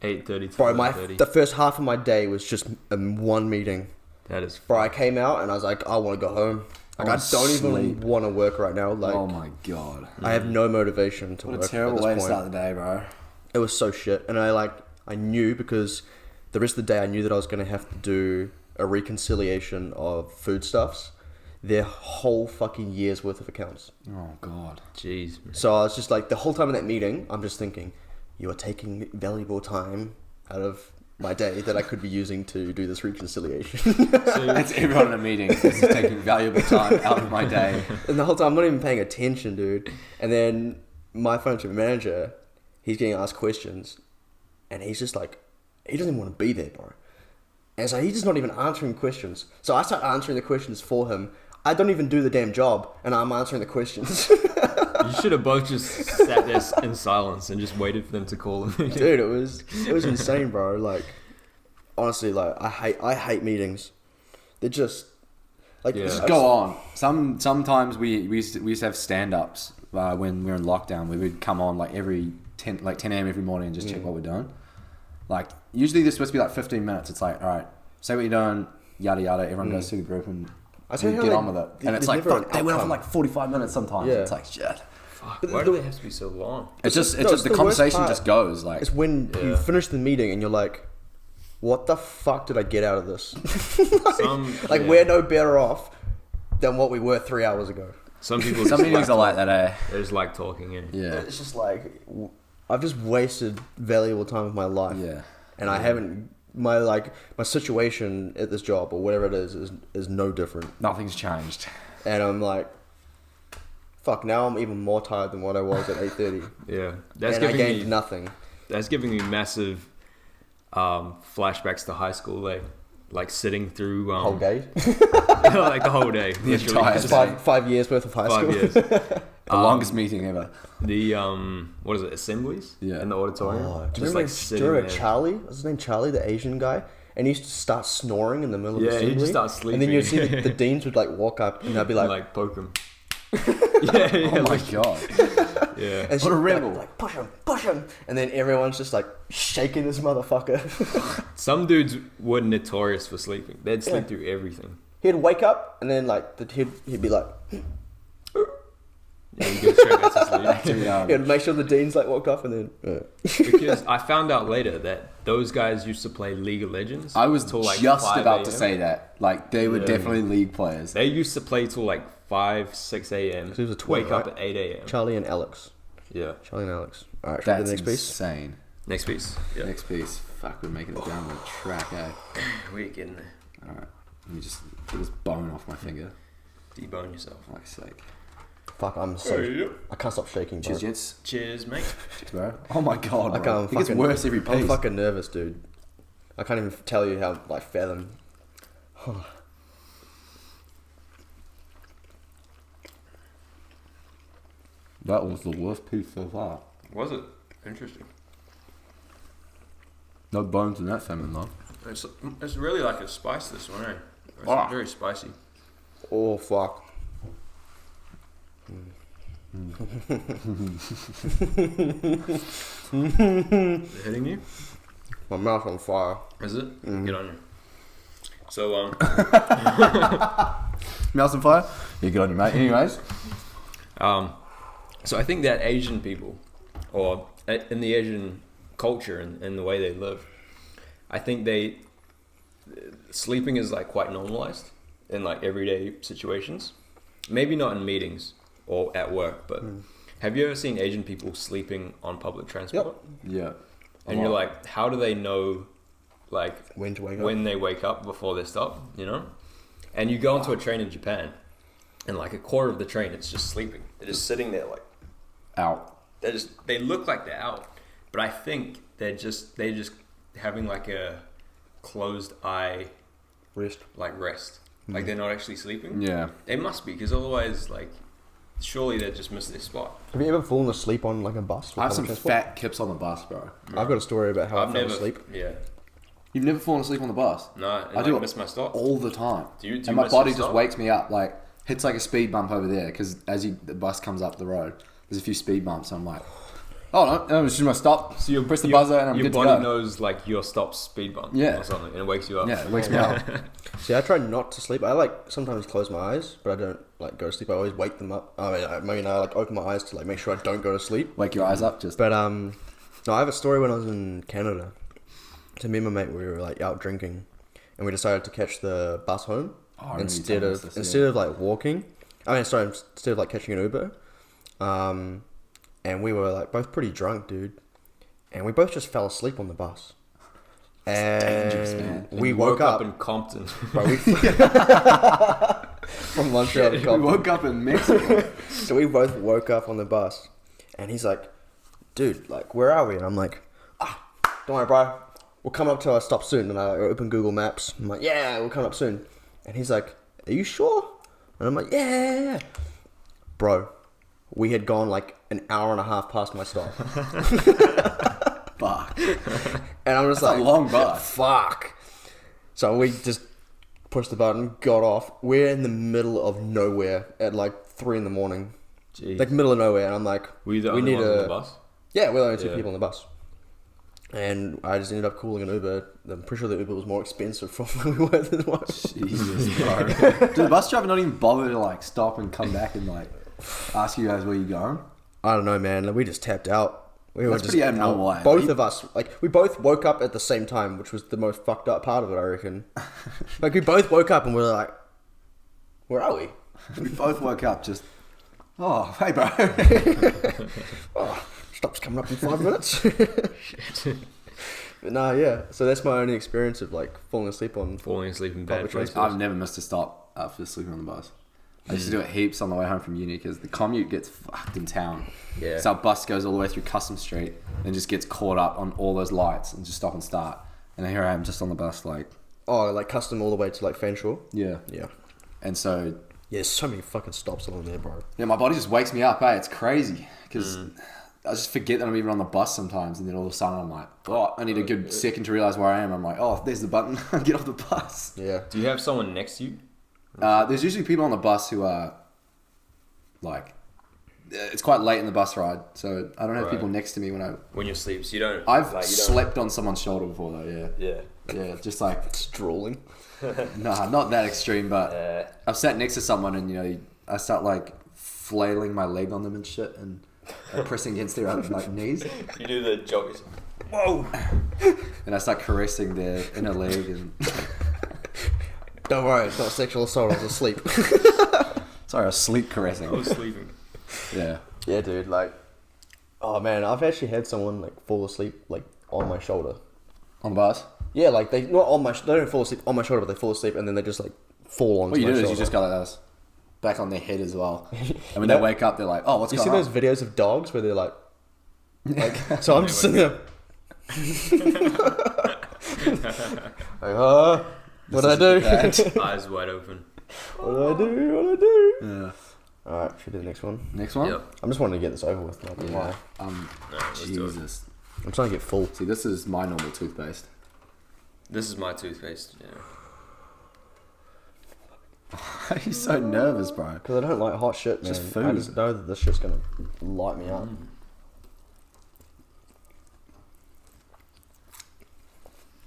8:30 to Bro, 11:30. the first half of my day was just one meeting. That is... Bro, I came out, and I was like, I want to go home. Like, I don't even want to work right now. Like, oh my god. I have no motivation to work. What a terrible way to start the day, bro. It was so shit. And I knew, because the rest of the day I knew that I was going to have to do a reconciliation of foodstuffs, their whole fucking year's worth of accounts. Oh god. Jeez. Man. So I was just like, the whole time in that meeting, I'm just thinking, you are taking valuable time out of my day that I could be using to do this reconciliation. So it's everyone in a meeting. This is taking valuable time out of my day. And the whole time I'm not even paying attention, dude. And then my financial manager, he's getting asked questions, and he's just like, he doesn't even want to be there, bro. And so he's just not even answering questions. So I start answering the questions for him. I don't even do the damn job, and I'm answering the questions. You should have both just sat there in silence and just waited for them to call them. Dude, it was insane, bro. Like, honestly, like I hate meetings. They're just like Just go on. Sometimes we used to have stand-ups when we were in lockdown. We would come on like 10 a.m. every morning and just check what we're doing. Like, usually there's supposed to be like 15 minutes. It's like, all right, say what you're doing, yada yada. Everyone goes through the group and we get on with it. And it's like, fuck, they went on for like 45 minutes sometimes. Yeah. It's like, shit. Fuck, why do they have to be so long? It's just the conversation just goes like. It's when you finish the meeting and you're like, what the fuck did I get out of this? We're no better off than what we were 3 hours ago. Some people. Some meetings are like that, eh? They just like talking and. Yeah. It's just like, I've just wasted valuable time of my life. Yeah. And I haven't, my situation at this job or whatever it is no different. Nothing's changed. And I'm like, fuck, now I'm even more tired than what I was at 8:30. Yeah. I gained nothing. That's giving me massive flashbacks to high school, like sitting through Whole day? like the whole day. The entire day. 5 years worth of high school. 5 years. The longest meeting ever. The what is it? Assemblies. Yeah. In the auditorium. Oh, do Just you like sitting remember there. Charlie? What's his name? Charlie, the Asian guy? And he used to start snoring in the middle of the Yeah, assembly. he'd just start sleeping. And then you'd see the deans would like walk up and they'd be like poke him. yeah. Oh my god. Yeah. and What a she'd be rebel. like, push him. And then everyone's just like shaking this motherfucker. Some dudes were notorious for sleeping. They'd sleep through everything. He'd wake up and then he'd be like, Yeah, you go straight back to sleep. he'd make sure the deans like walked off and then. Because I found out later that those guys used to play League of Legends. I was till like just 5 about to a.m. say that. Like, they were definitely league players. They used to play till like 5, 6 a.m. He was a twin, Wake up right? at 8 a.m. Charlie and Alex. Yeah. Charlie and Alex. All right, should we do That's the next piece? insane. Next piece. Yeah. Next piece. Fuck, we're making it down the track, eh? We're getting there. Alright. Let me just get this bone off my finger. Debone yourself. For fuck's sake. Fuck, I'm so... I can't stop shaking, bro. Cheers, gents. Cheers, mate. Cheers, bro. Oh my god, I bro. can't It gets fucking- worse every piece. I'm fucking nervous, dude. I can't even tell you how, fathom... That was the worst piece so far. Was it? Interesting. No bones in that salmon, though. It's really like a spice, this one, eh? It's Ah. very spicy. Oh, fuck. Is it hitting you? My mouth's on fire. Is it? Get on you. So, Mouth's on fire? Yeah, good on you, mate. Anyways. so I think that Asian people, or in the Asian culture and the way they live, I think sleeping is like quite normalized in like everyday situations. Maybe not in meetings or at work, but have you ever seen Asian people sleeping on public transport? Yeah. And you're like, how do they know, like, When to wake up. when they wake up before they stop, you know? And you go onto a train in Japan, and like a quarter of the train, it's just sleeping. They're just sitting there like Out. They look like they're out, but I think they're just having like a closed eye Rest. Like they're not actually sleeping. Yeah. They must be, because otherwise, like, surely they just missed their spot. Have you ever fallen asleep on like a bus? I have some fat kips on the bus, bro. I've got a story about how I fell asleep. Yeah. You've never fallen asleep on the bus? No, I do miss my stop all the time. Do you and my miss body your just stop? wakes me up, like hits like a speed bump over there, because the bus comes up the road, there's a few speed bumps. I'm like, oh no, it's just my stop. So you press the buzzer and I'm good to go. Your body knows like your stop speed bump or something, and it wakes you up. Yeah, it wakes me up. See, I try not to sleep. I like sometimes close my eyes, but I don't like go to sleep. I always wake them up. I like open my eyes to like make sure I don't go to sleep. Wake your eyes up, just. But no, I have a story when I was in Canada. So me and my mate, we were like out drinking, and we decided to catch the bus home instead of like walking. Instead of like catching an Uber. And we were like both pretty drunk, dude, and we both just fell asleep on the bus. And dangerous, man. we woke up in Compton. Bro, from Montreal to Compton. We woke up in Mexico. So we both woke up on the bus, and he's like, dude, like, where are we? And I'm like, don't worry, bro, we'll come up to our stop soon. And I like, open Google Maps. I'm like, yeah, we'll come up soon. And he's like, are you sure? And I'm like, yeah. Bro, we had gone like an hour and a half past my stop. Fuck. And I'm just That's like, a long bus. Fuck. So we just pushed the button, got off. We're in the middle of nowhere at like 3 a.m. Jeez. Like middle of nowhere. And I'm like, were you the only ones on the bus? Yeah, we're the only two people on the bus. And I just ended up calling an Uber. I'm pretty sure the Uber was more expensive from where we were than what. Jesus, bro. Did the bus driver not even bother to like stop and come back and like ask you guys where you going? I don't know, man. Like, we just tapped out. We That's were just pretty abnormal. both of us, like, we both woke up at the same time, which was the most fucked up part of it, I reckon. Like, we both woke up and we were like, where are we? We both woke up just, oh, hey, bro. Stop's coming up in 5 minutes. But nah, yeah. So that's my only experience of like falling asleep in bad places. I've never missed a stop after sleeping on the bus. I used to do it heaps on the way home from uni because the commute gets fucked in town. Yeah. So our bus goes all the way through Custom Street and just gets caught up on all those lights and just stop and start. And then here I am just on the bus like... Oh, like Custom all the way to like Fanshawe? Yeah. Yeah. And so... Yeah, so many fucking stops along there, bro. Yeah, my body just wakes me up, It's crazy. Because I just forget that I'm even on the bus sometimes. And then all of a sudden I'm like, oh, I need a good second to realise where I am. I'm like, oh, there's the button. Get off the bus. Yeah. Do you have someone next to you? There's usually people on the bus who are... Like, it's quite late in the bus ride, so I don't have people next to me when you sleep. So you don't. I've slept on someone's shoulder before, though. Yeah, just like Strolling. nah, not that extreme, but I've sat next to someone and I start like flailing my leg on them and shit, and pressing against their like knees. You do the joggies. Whoa! And I start caressing their inner leg and. Don't worry, it's not sexual assault. I was asleep. Sorry, I was sleep caressing. I was sleeping. Yeah. Yeah, dude. Like, oh man, I've actually had someone like fall asleep like on my shoulder. On the bus? Yeah, like they don't fall asleep on my shoulder, but they fall asleep and then they just like fall onto What you my do shoulder. is you just go like this, back on their head as well. And when they wake up, they're like, "Oh, what's You going see on?" those videos of dogs where they're like so I'm just sitting there. Like, what did I do? Eyes wide open. What did I do? What did I do? Yeah. Alright, should we do the next one? Next one? Yep. I'm just wanting to get this over with. Not gonna lie. Let's do it. Jesus. I'm trying to get full. See, this is my normal toothpaste. This is my toothpaste. Yeah. Why are you so nervous, bro? Because I don't like hot shit, man. Just food. I just know that this shit's gonna light me up.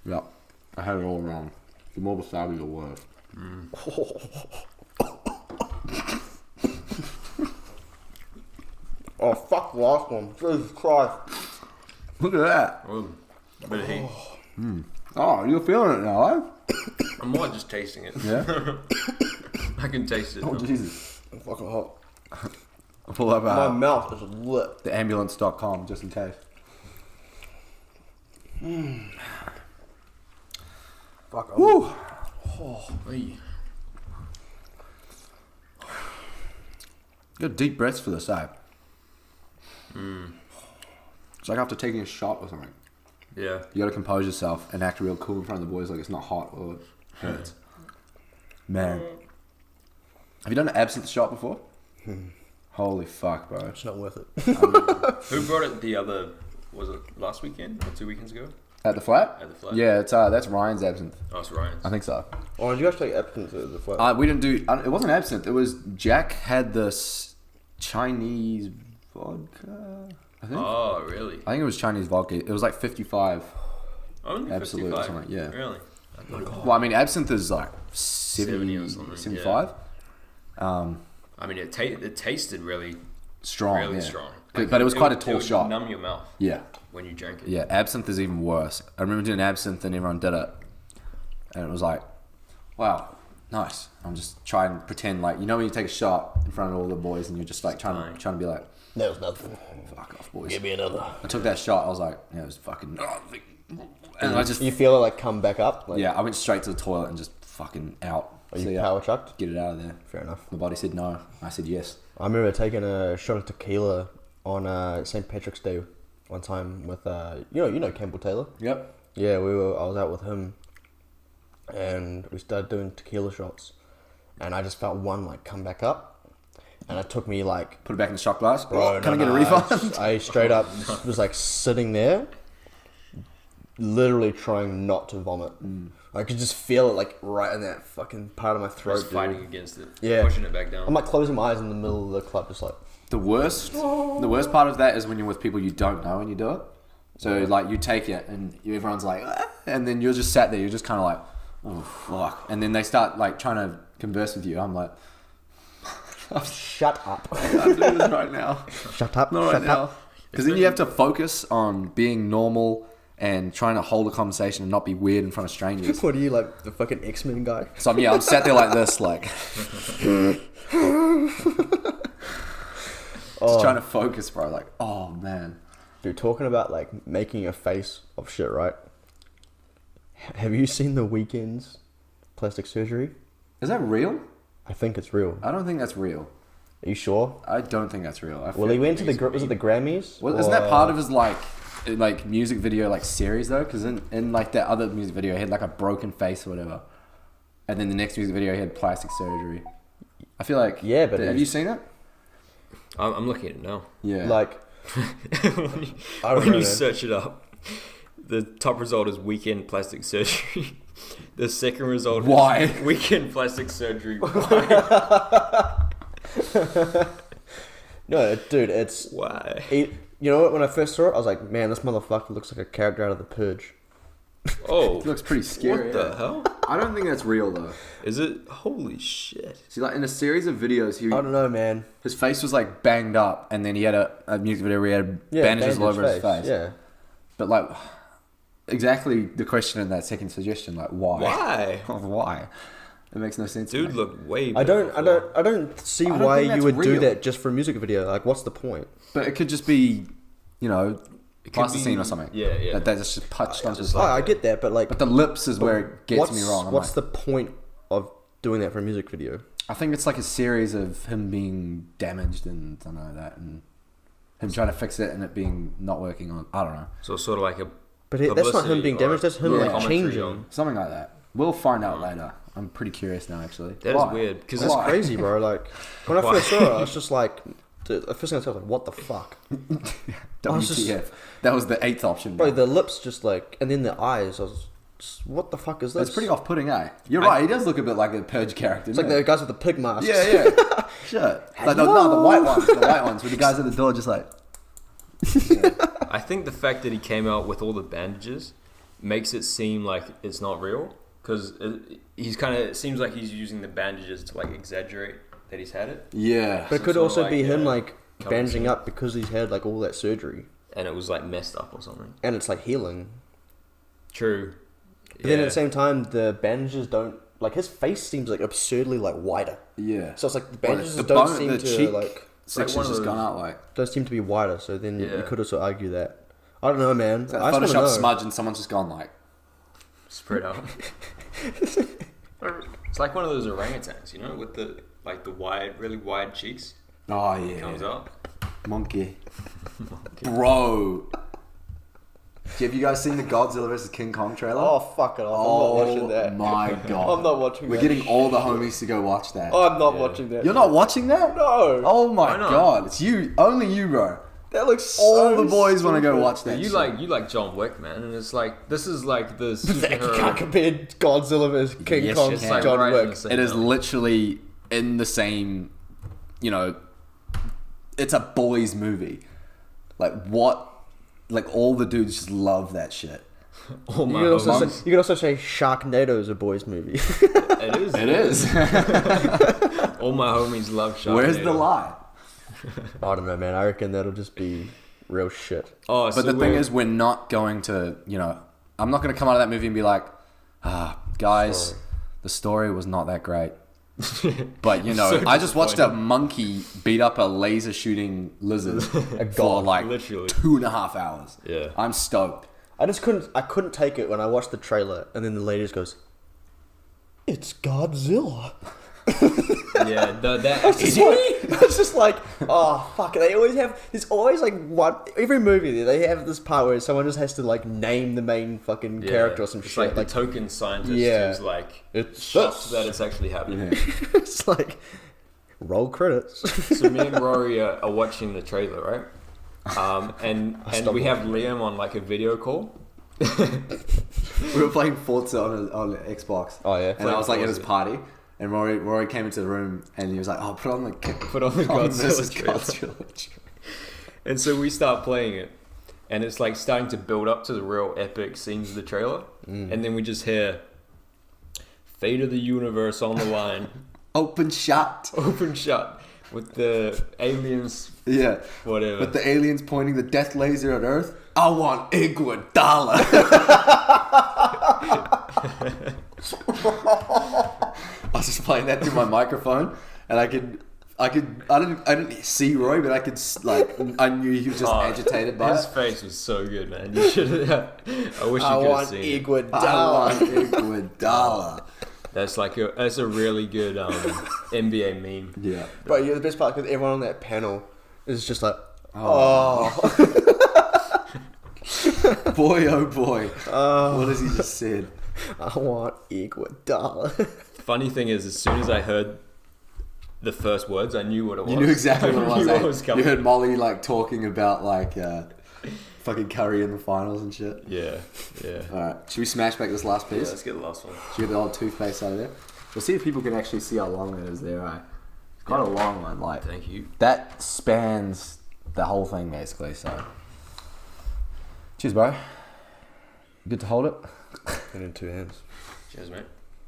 Yep. I had it all wrong. The more wasabi, the worse. Oh, fuck the last one. Jesus Christ. Look at that. Well, a bit of heat. Oh, you're feeling it now, eh? I'm more just tasting it. Yeah? I can taste it. Oh, now. Jesus. I'm fucking hot. I'll pull up My mouth is lit. the ambulance.com just in case. Fuck. Woo! Hey. Got deep breaths for this, eh? It's like after taking a shot or something. Yeah. You gotta compose yourself and act real cool in front of the boys, like it's not hot or it hurts. Man. Have you done an absinthe shot before? Holy fuck, bro. It's not worth it. Who brought it the other, was it last weekend or 2 weekends ago? At the flat? At the flat. Yeah, it's that's Ryan's absinthe. Oh, it's Ryan's. I think so. Oh, did you guys take absinthe at the flat? We didn't do. It wasn't absinthe. It was Jack had this Chinese vodka. I think. Oh, really? I think it was Chinese vodka. It was like 55. Only Absolute 55? or something. Yeah. Really? Well, I mean, absinthe is like 70 or something, 75. I mean, it tasted really Strong. really yeah. strong. But it was quite a tall would shot. Numb your mouth. Yeah. When you drank it. Yeah. Absinthe is even worse. I remember doing absinthe and everyone did it, and it was like, wow, nice. I'm just trying to pretend like, you know when you take a shot in front of all the boys and you're just like trying to be like, That was nothing. fuck off, boys. Give me another. I took that shot. I was like, yeah, it was fucking. And I just You feel it like come back up? Like, I went straight to the toilet and just fucking out. Are you power chucked? Get it out of there. Fair enough. My body said no. I said yes. I remember taking a shot of tequila on St. Patrick's Day one time with you know Campbell Taylor. Yep. Yeah, I was out with him, and we started doing tequila shots, and I just felt one like come back up, and it took me like, Put it back in the shot glass. bro, Can I get a refund? I straight up was like sitting there, literally trying not to vomit. I could just feel it like right in that fucking part of my throat. Just fighting dude. against it. Yeah. Pushing it back down. I'm like closing my eyes in the middle of the club, just like. The worst part of that is when you're with people you don't know and you do it. So like you take it and everyone's like, ah, and then you're just sat there. You're just kind of like, oh fuck. And then they start like trying to converse with you. I'm like, Shut up. I can't do this right now. Shut up. Not right Shut now. up. Because then you have to focus on being normal and trying to hold a conversation and not be weird in front of strangers. What are you, like the fucking X-Men guy? So I'm sat there like this, like just trying to focus, bro. Like, oh man. Dude, talking about like making a face of shit, right? Have you seen the Weeknd's plastic surgery? Is that real? I think it's real. I don't think that's real. Are you sure? I don't think that's real. Well, he went to was it the Grammys? Well, isn't that part of his like music video like series though? Because in like that other music video, he had like a broken face or whatever, and then the next music video, he had plastic surgery. I feel like but have you seen it? I'm looking at it now. Yeah. Like, when you search it up, the top result is Weeknd plastic surgery. The second result Why? is Weeknd plastic surgery. Why? No, dude, it's Why? you know what? When I first saw it, I was like, man, this motherfucker looks like a character out of The Purge. Oh, It looks pretty scary. what the hell? I don't think that's real though. Is it? Holy shit! See, like in a series of videos, I don't know, man. his face was like banged up, and then he had a music video where he had Yeah, bandages all over his face. Yeah. But like, exactly the question in that second suggestion, like why? Why? Why? It makes no sense. Dude, to me. look way. I don't see I don't why think you that's would do real. that just for a music video. Like, what's the point? But it could just be, you know, It could plasticine be- or something. Yeah, yeah. That just touched onto his Oh, face. I get that, but like, But the lips is where it gets me wrong. I'm What's like, the point of doing that for a music video? I think it's like a series of him being damaged and I don't know that, and him trying to fix it and it being not working on. I don't know, So sort of like a. But that's not him publicity being or damaged. That's him like commentary changing. on- something like that. We'll find out later. I'm pretty curious now, actually. That is weird because That's Why? crazy, bro. Like when I Why? first saw it, I was just like, the first thing I said was like, what the fuck? I was just- WTF? That was the 8th option. Bro, the lips just like, and then the eyes. I was, just, what the fuck is this? That's pretty off-putting, eh? You're right. He does look a bit like a Purge character. It's like the guys with the pig masks. yeah, yeah. Shit. Like, no, the white ones. The white ones with the guys at the door just like. I think the fact that he came out with all the bandages makes it seem like it's not real because he's kind of. It seems like he's using the bandages to like exaggerate that he's had it, Yeah. But it could sort of also like, be him like cover bandaging scene. up because he's had like all that surgery, and it was like messed up or something. and it's like healing. True. But then at the same time, the bandages don't like his face seems like absurdly like wider. Yeah. So it's like the Well, bandages the don't bone- seem the to cheek- like Section's one of just gone those- out like. don't seem to be wider. So then you Yeah. could also argue that. I don't know, man. That I just Photoshop wanna know. smudge and someone's just gone like. Spread out. It's like one of those orangutans, you know, with the like the wide, really wide cheeks. Oh yeah. comes out. Monke. Bro. Have you guys seen the Godzilla vs King Kong trailer? Oh, fuck it off. I'm not watching that. My God. I'm not watching that. We're getting all the homies to go watch that. I'm not watching that. You're not watching that? No. Oh my Why not? God. It's you. Only you, bro. That looks All so the boys want to go stupid. watch that. You shit. like John Wick, man, and it's like this is like the You can't superhero. compare Godzilla vs King Yes, Kong you to can. Like John right in Wick. the same It is realm. literally in the same, you know, it's a boys' movie. Like what? Like all the dudes just love that shit. All You my could, also homies. say, you could also say Sharknado is a boys' movie. It is. It is. All my homies love Sharknado. Where's the lie? I don't know, man. I reckon that'll just be real shit. Oh, But so the thing is, we're not going to, you know, I'm not going to come out of that movie and be like, guys, Sorry. the story was not that great. But, you know, So I just watched a disappointing. monkey beat up a laser shooting lizard for god, like literally. 2.5 hours. Yeah. I'm stoked. I couldn't take it when I watched the trailer and then the lady just goes, "It's Godzilla." Yeah, that It's like, it's just like, oh fuck! They always have. There's always like one every movie. They have this part where someone just has to like name the main fucking character or some it's shit. like the token scientist Yeah. who's like It's shocked this. that it's actually happening. it's like roll credits. So me and Rory are watching the trailer, right? And stopped we have Liam on like a video call. We were playing Forza on Xbox. Oh, yeah. And I was like at his Forza. party. And Rory came into the room and he was like, "Oh, put on the Godzilla trailer." Godzilla." And so we start playing it, and it's like starting to build up to the real epic scenes of the trailer, and then we just hear "Fate of the Universe" on the line, Open shut. open shut, with the aliens, Yeah. whatever. With the aliens pointing the death laser at Earth. I want Iguodala. I was just playing that through my microphone, and I didn't see Roy, but I knew he was just agitated by his it. face was so good, man. You should have. I wish you I could have want seen it. Iguodala. I want Iguodala. That's a really good NBA meme. Yeah. But yeah, the best part because everyone on that panel is just like, oh. Boy, oh boy. What has he just said? I want Iguodala. Funny thing is, as soon as I heard the first words, I knew what it was. You knew exactly what it I was. knew eh? what was coming. You heard Molly like talking about like fucking Curry in the finals and shit. Yeah. Alright, should we smash back this last piece? Let's get the last one. Should we get the old toothpaste out of there? We'll see if people can actually see how long it is there, right? It's quite a long one, like Thank you. that spans the whole thing basically, so. Cheers, bro. Good to hold it. And in two hands. Cheers, mate.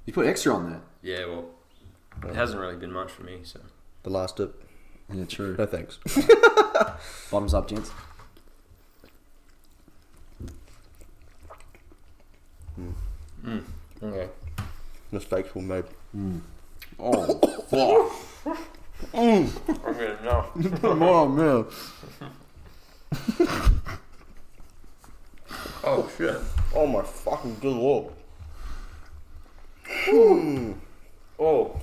You put extra on there. Yeah, well, it hasn't really been much for me, so. The last dip. Yeah, true. No thanks. Bottoms up, gents. Okay. Mistakes were made. Oh, fuck. I'm good now. Come on, man. Oh, shit. Oh my fucking good lord. Oh.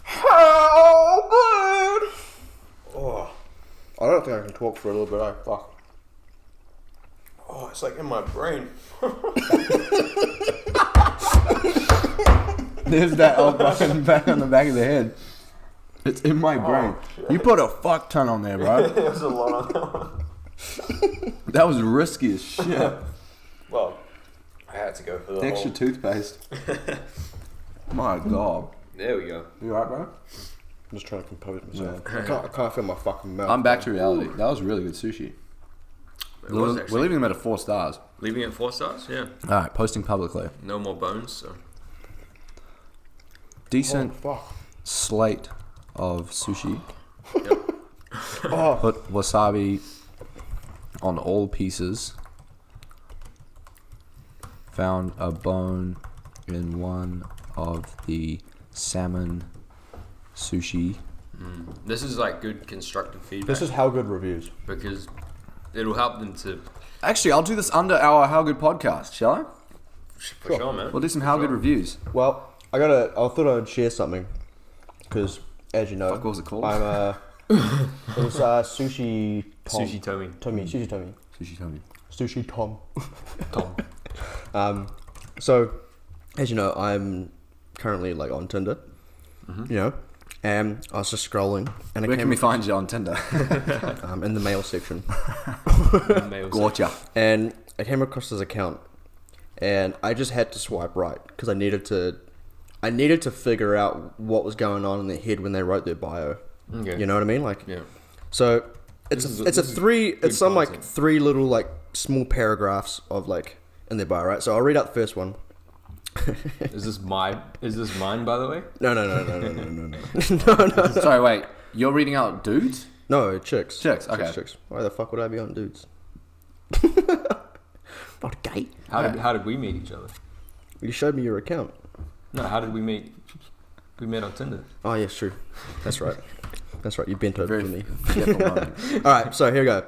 How good! Oh. I don't think I can talk for a little bit. Fuck. Oh, it's like in my brain. There's that old fucking back on the back of the head. It's in my brain. You put a fuck ton on there, bro. There's a lot on that one. That was risky as shit. Well, I had to go for the Extra whole... toothpaste. My god. There we go. You alright, bro? I'm just trying to compose myself. I can't feel my fucking mouth. I'm back to reality. That was really good sushi. It was We're actually... leaving them at a 4 stars. Leaving it 4 stars? Yeah. Alright, posting publicly. No more bones, so... Decent fuck. slate of sushi. Oh. Put wasabi on all pieces. Found a bone in one of the salmon sushi. This is like good constructive feedback. This is how good reviews. because it'll help them to... Actually, I'll do this under our How Good podcast, shall I? For sure, man. We'll do some How Good reviews. Well, I thought I'd share something because, as you know, Fuck, what was it called? I'm It was Sushi Tom. Sushi Tommy. Sushi Tommy. Sushi Tommy. Sushi Tom. Tom. So, as you know, I'm currently like on Tinder. You know, and I was just scrolling, and Where can we find you on Tinder? in the mail section, Gotcha. and I came across this account, and I just had to swipe right because I needed to figure out what was going on in their head when they wrote their bio. Okay. You know what I mean? Like, Yeah. so it's some like content. 3 little like small paragraphs of like in their bio, right? So I'll read out the first one. Is this mine, by the way? No. No. Sorry, wait. You're reading out dudes? No, chicks. Chicks, okay. Chicks. Why the fuck would I be on dudes? Not gay. How did we meet each other? You showed me your account. No, how did we meet? We met on Tinder. Oh, yes, true. That's right. That's right. You bent over Very for me. forgetful moment. All right, so here we go.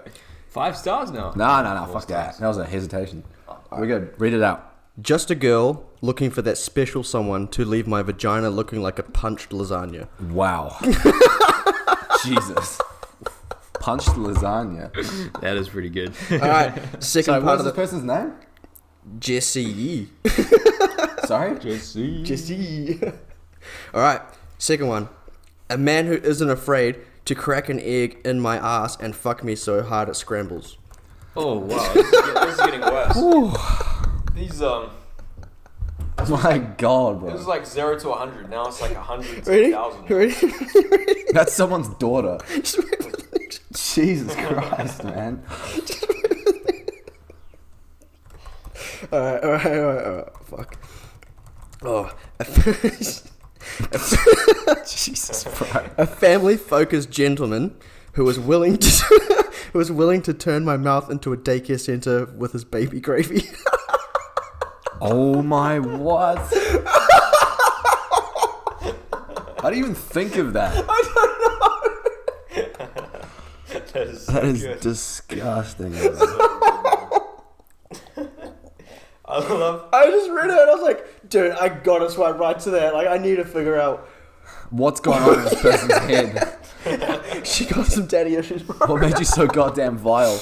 5 stars now. No, fuck that. That was a hesitation. We're good. Read it out. Just a girl looking for that special someone to leave my vagina looking like a punched lasagna. Wow. Jesus. Punched lasagna. That is pretty good. All right, second Sorry, part what of was the the person's name? Jesse. Sorry? Jesse. All right, second one. A man who isn't afraid to crack an egg in my ass and fuck me so hard it scrambles. Oh wow, this is getting worse. These My God, it bro. was like 0 to 100. Now it's like 100 to Ready? 1,000. Ready? That's someone's daughter. Jesus Christ, man. All right. Fuck. Oh. Jesus Christ. A family-focused gentleman who was willing to turn my mouth into a daycare center with his baby gravy. Oh my what? How do you even think of that? That is disgusting. I just read it and I was like, dude, I gotta swipe right to that. Like, I need to figure out. What's going on in this person's head? She got some daddy issues, bro. What made you so goddamn vile?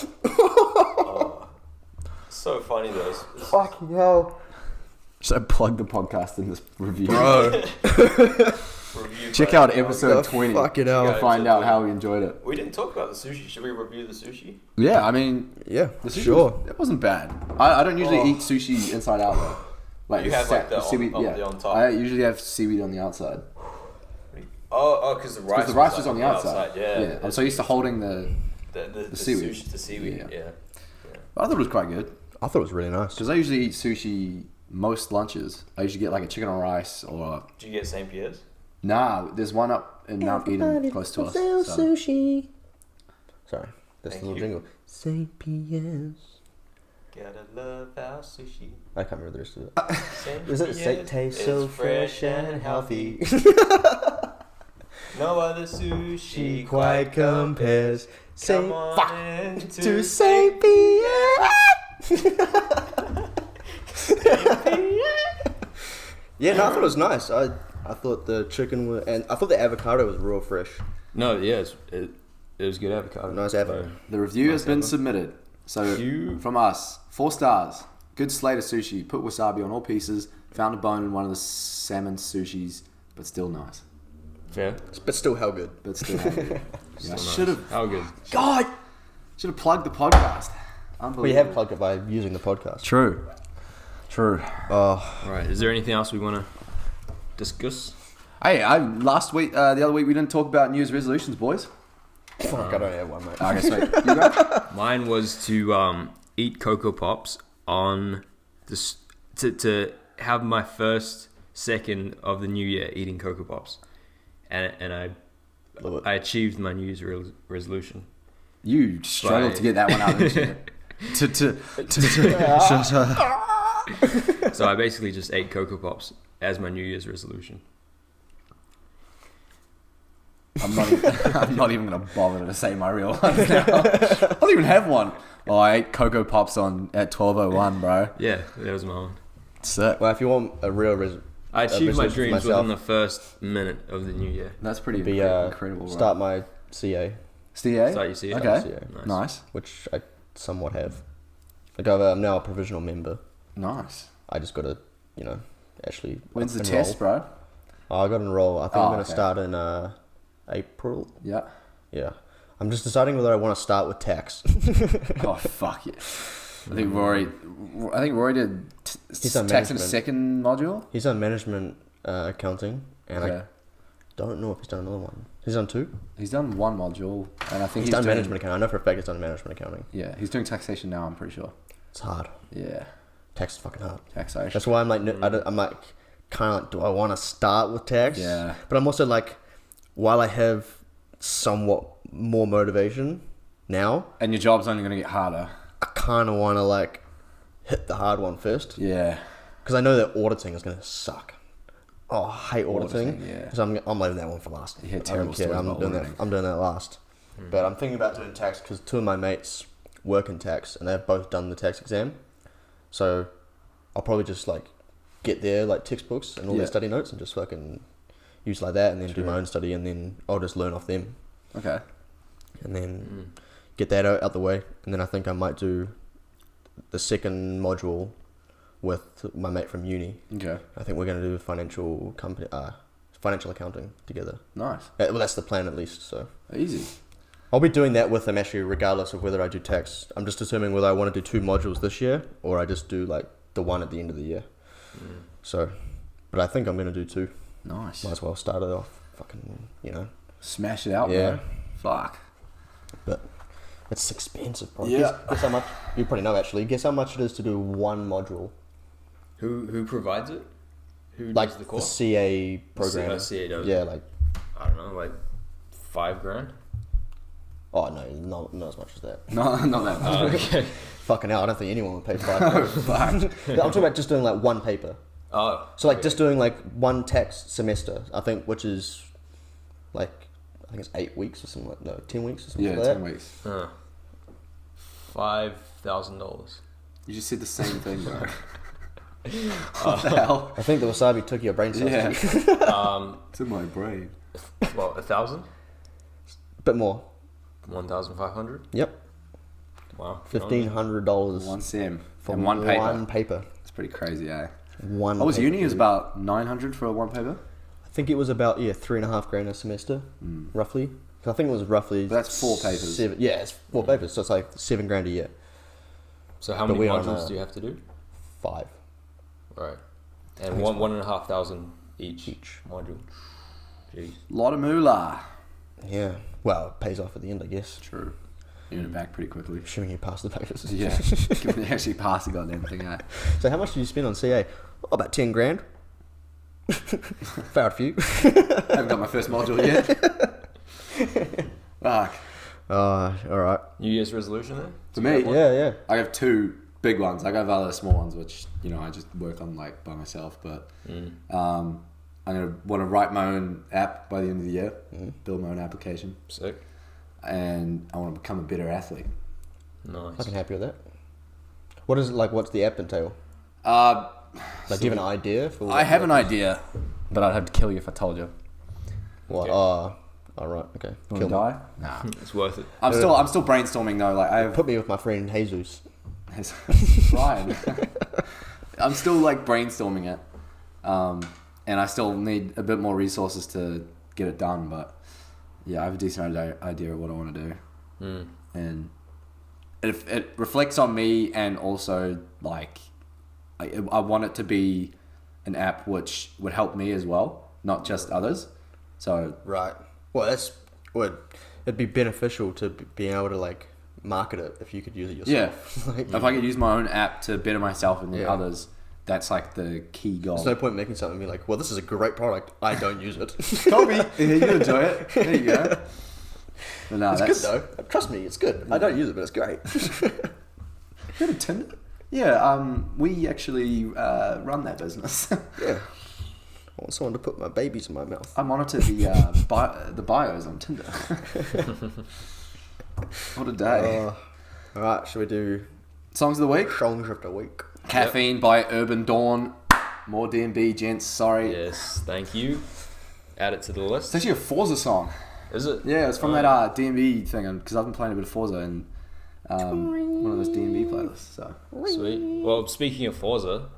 So funny though. Fucking hell. Should I plug the podcast in this review? Bro. Check out episode 20 Fucking to hell. find out how we enjoyed it. We didn't talk about the sushi. Should we review the sushi? Yeah, I mean, Yeah, the sushi sure. it wasn't bad. I don't usually eat sushi inside out though. Like You have, like, the seaweed, on top. I usually have seaweed on the outside. Because the rice. Because the rice was on the outside. Yeah. I'm so used to holding the seaweed. Sushi, the seaweed. Yeah. I thought it was quite good. I thought it was really nice. Because I usually eat sushi most lunches. I usually get like a chicken on rice or... Did you get St. Pierre's? Nah, there's one up in Mount Eden close to us. So. Sushi. Sorry, that's Thank the little you. jingle. St. Pierre's. Gotta love our sushi. I can't remember the rest of it. St. Is it Pierre's tastes is so fresh and healthy? No other sushi She quite compares. Come St. on in to St. Pierre. Yeah, no, I thought it was nice. I thought the chicken and I thought the avocado was real fresh. No, yeah, it was good avocado. Nice avocado. The review has been submitted. So from us, 4 stars. Good slate of sushi. Put wasabi on all pieces. Found a bone in one of the salmon sushis, but still nice. Fair. But still, how good. But still good. Yeah, I Nice. should have. How good? God, should have plugged the podcast. Unbelievable. We have plugged it by using the podcast. True. Oh, Alright, is there anything else we want to discuss? Hey, the other week we didn't talk about New Year's resolutions, boys. fuck! I don't have one, mate. Okay, sweet. You go. Mine was to eat Cocoa Pops on this to have my first second of the new year eating Cocoa Pops, and Love it. I achieved my New Year's resolution. You struggled to get that one out, didn't you? So I basically just ate Cocoa Pops as my New Year's resolution. I'm not even going to bother to say my real one now. I don't even have one. Oh, I ate Cocoa Pops at 12:01, bro. Yeah, that was my one. Sick. Well, if you want a real I achieved my resolution for dreams myself, within the first minute of the new year. That's pretty be incredible, bro. start my CA, CA? Start your CA. Okay. CA, Nice. which I somewhat have. Like I'm now a provisional member. Nice. I just got to, actually. When's the enroll. test, bro? Oh, I got to enroll. I think I'm going to okay. start in April. Yeah. Yeah. I'm just deciding whether I want to start with tax. Oh, fuck yeah. I think Rory did He's done tax in management. a second module. He's done management accounting, and Okay. I don't know if he's done another one. He's done two? He's done one module, and I think He's done doing, management accounting. I know for a fact he's done management accounting. Yeah, he's doing taxation now, I'm pretty sure. It's hard. Yeah, Tax is fucking hard. taxation. That's why I'm like, I'm like, kind of like, do I want to start with tax? Yeah. But I'm also like, while I have somewhat more motivation now, And your job's only going to get harder. I kind of want to like hit the hard one first. Yeah. Because I know that auditing is going to suck. Oh, I hate auditing. Auditing, yeah. Because I'm leaving that one for last. You hear I don't terrible care. stories I'm about doing that. auditing. I'm doing that last. But I'm thinking about doing tax because two of my mates work in tax and they've both done the tax exam. So I'll probably just like get their like textbooks and all their study notes and just fucking use like that and then do my own study and then I'll just learn off them Okay. and then get that out the way. And then I think I might do the second module with my mate from uni. Okay. I think we're going to do financial accounting together. Nice. Well, that's the plan at least. So Easy. I'll be doing that with them actually, regardless of whether I do tax. I'm just determining whether I want to do 2 modules this year or I just do like the one at the end of the year. So, but I think I'm going to do 2. Nice. Might as well start it off, fucking, Smash it out, Yeah. bro. Fuck. But it's expensive, bro. Yeah. Guess how much? You probably know actually. Guess how much it is to do 1 module. Who provides it? Who Like does the the course? CA program. CA does. Yeah, like. I don't know, like $5,000. Oh no, not as much as that. No, not that much. Okay. Fucking hell, I don't think anyone would pay $5. Fuck. I'm talking about just doing like 1 paper. Oh. So like okay. just doing like 1 tax semester, I think, which is like I think it's 8 weeks or something like 10 weeks or something Yeah, like that. 10 weeks. $5,000. You just said the same thing, bro. What the hell? I think the wasabi took your brain cells. Yeah. Yeah. It's in my brain. Well, 1,000? Bit more. 1,500. Yep. Wow. $1,500 One sim. for and one paper. One paper. It's pretty crazy, eh? One. I was paper. uni, it was about 900 for a one paper. I think it was about $3,500 a semester, roughly. 'Cause I think it was roughly. But that's 4 papers. 7, yeah, it's 4 papers, so it's like $7,000 a year. So how But many we on modules a- do you have to do? 5 Right. And $1,500 each each. module. Jeez. Lot of moolah. Yeah. Well, it pays off at the end, I guess. True. You earn it back pretty quickly. Assuming you pass the papers. Yeah. Can we actually pass the goddamn thing, eh? So how much did you spend on CA? Oh, about $10,000. Failed a few. Haven't got my first module yet. Fuck. All right. New Year's resolution then? For me, Yeah. I have 2 big ones. I have other small ones, which, I just work on like by myself. But I'm going to want to write my own app by the end of the year, build my own application. Sick. And I want to become a better athlete. Nice. Fucking happy with that. What is it like? What's the app entail? Uh, Like, do you have an idea for? I have an idea, but I'd have to kill you if I told you. What? Yeah. Oh, all right. Okay. Want Kill to me. die? Nah. It's worth it. I'm still brainstorming though. Like I have Put me with my friend Jesus. Ryan. I'm still like brainstorming it, and I still need a bit more resources to get it done. But yeah, I have a decent idea of what I want to do, and it reflects on me, and also like I want it to be an app which would help me as well, not just others. So Right. Well, it'd be beneficial to be able to like market it if you could use it yourself. yeah, Like, if I could use my own app to better myself and Yeah. others, that's like the key goal. there's no point making something and be like, well, this is a great product. I don't use it. Toby, you enjoy it. There you go. But no, It's that's good though. Trust me, it's good. I don't use it, but it's great. You have a Tinder? Yeah, we actually run that business. Yeah. I want someone to put my babies in my mouth. I monitor the bios on Tinder. What a day. All right, shall we do Songs of the week? Songs of the Week? Caffeine by Urbandawn. More DMB, gents. Sorry. Yes, thank you. Add it to the It's list. actually a Forza song. Is it? Yeah, it's from that D&B thing, because I've been playing a bit of Forza and one of those D&B playlists. So Sweet. Well, speaking of Forza,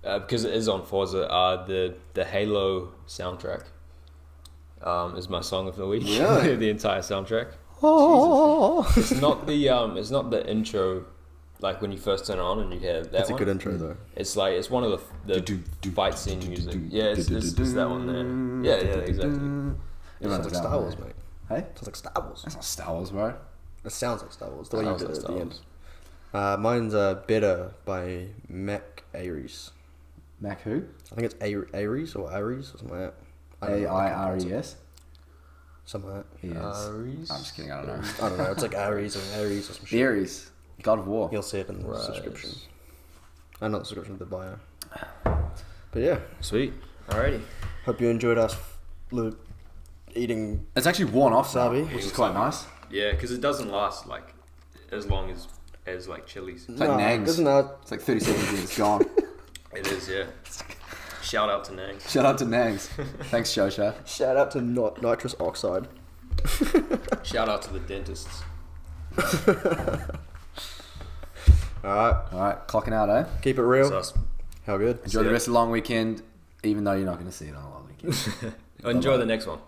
because it is on Forza, the Halo soundtrack is my song of the week. Really? The entire soundtrack. Oh, It's not the intro, like when you first turn it on and you hear that. that's one. a good intro though. It's like it's one of the fight scene music. Yeah, it's that one there. Yeah, exactly. It sounds like Star Wars, mate. Hey? It sounds like Star Wars. That's not Star Wars, bro. It sounds like Star Wars. The way you Sounds did like it at Star the end. Wars. Mine's Better by Ayres. Mac who? I think it's Ayres or something like that. A-I-R-E-S? Something like that. Yes. Aries? I'm just kidding, I don't know. I don't know. It's like Ayres or Ares or some shit. Ares. God of War. You'll see it in the Right. subscription. Not the subscription, the bio. But yeah, Sweet. Alrighty. hope you enjoyed us eating. It's actually worn off, Wasabi. which is quite nice. Yeah, because it doesn't last like as long as like chilies. It's like Nangs. Doesn't that? It's like 30 seconds and it's gone. It is, yeah. Shout out to Nangs. Shout out to Nangs. Thanks, Shosha. Shout out to nitrous oxide. Shout out to the dentists. Alright, clocking out, eh? Keep it real. Sus. How good? Enjoy the rest of the long weekend, even though you're not going to see it on a long weekend. Enjoy the next one.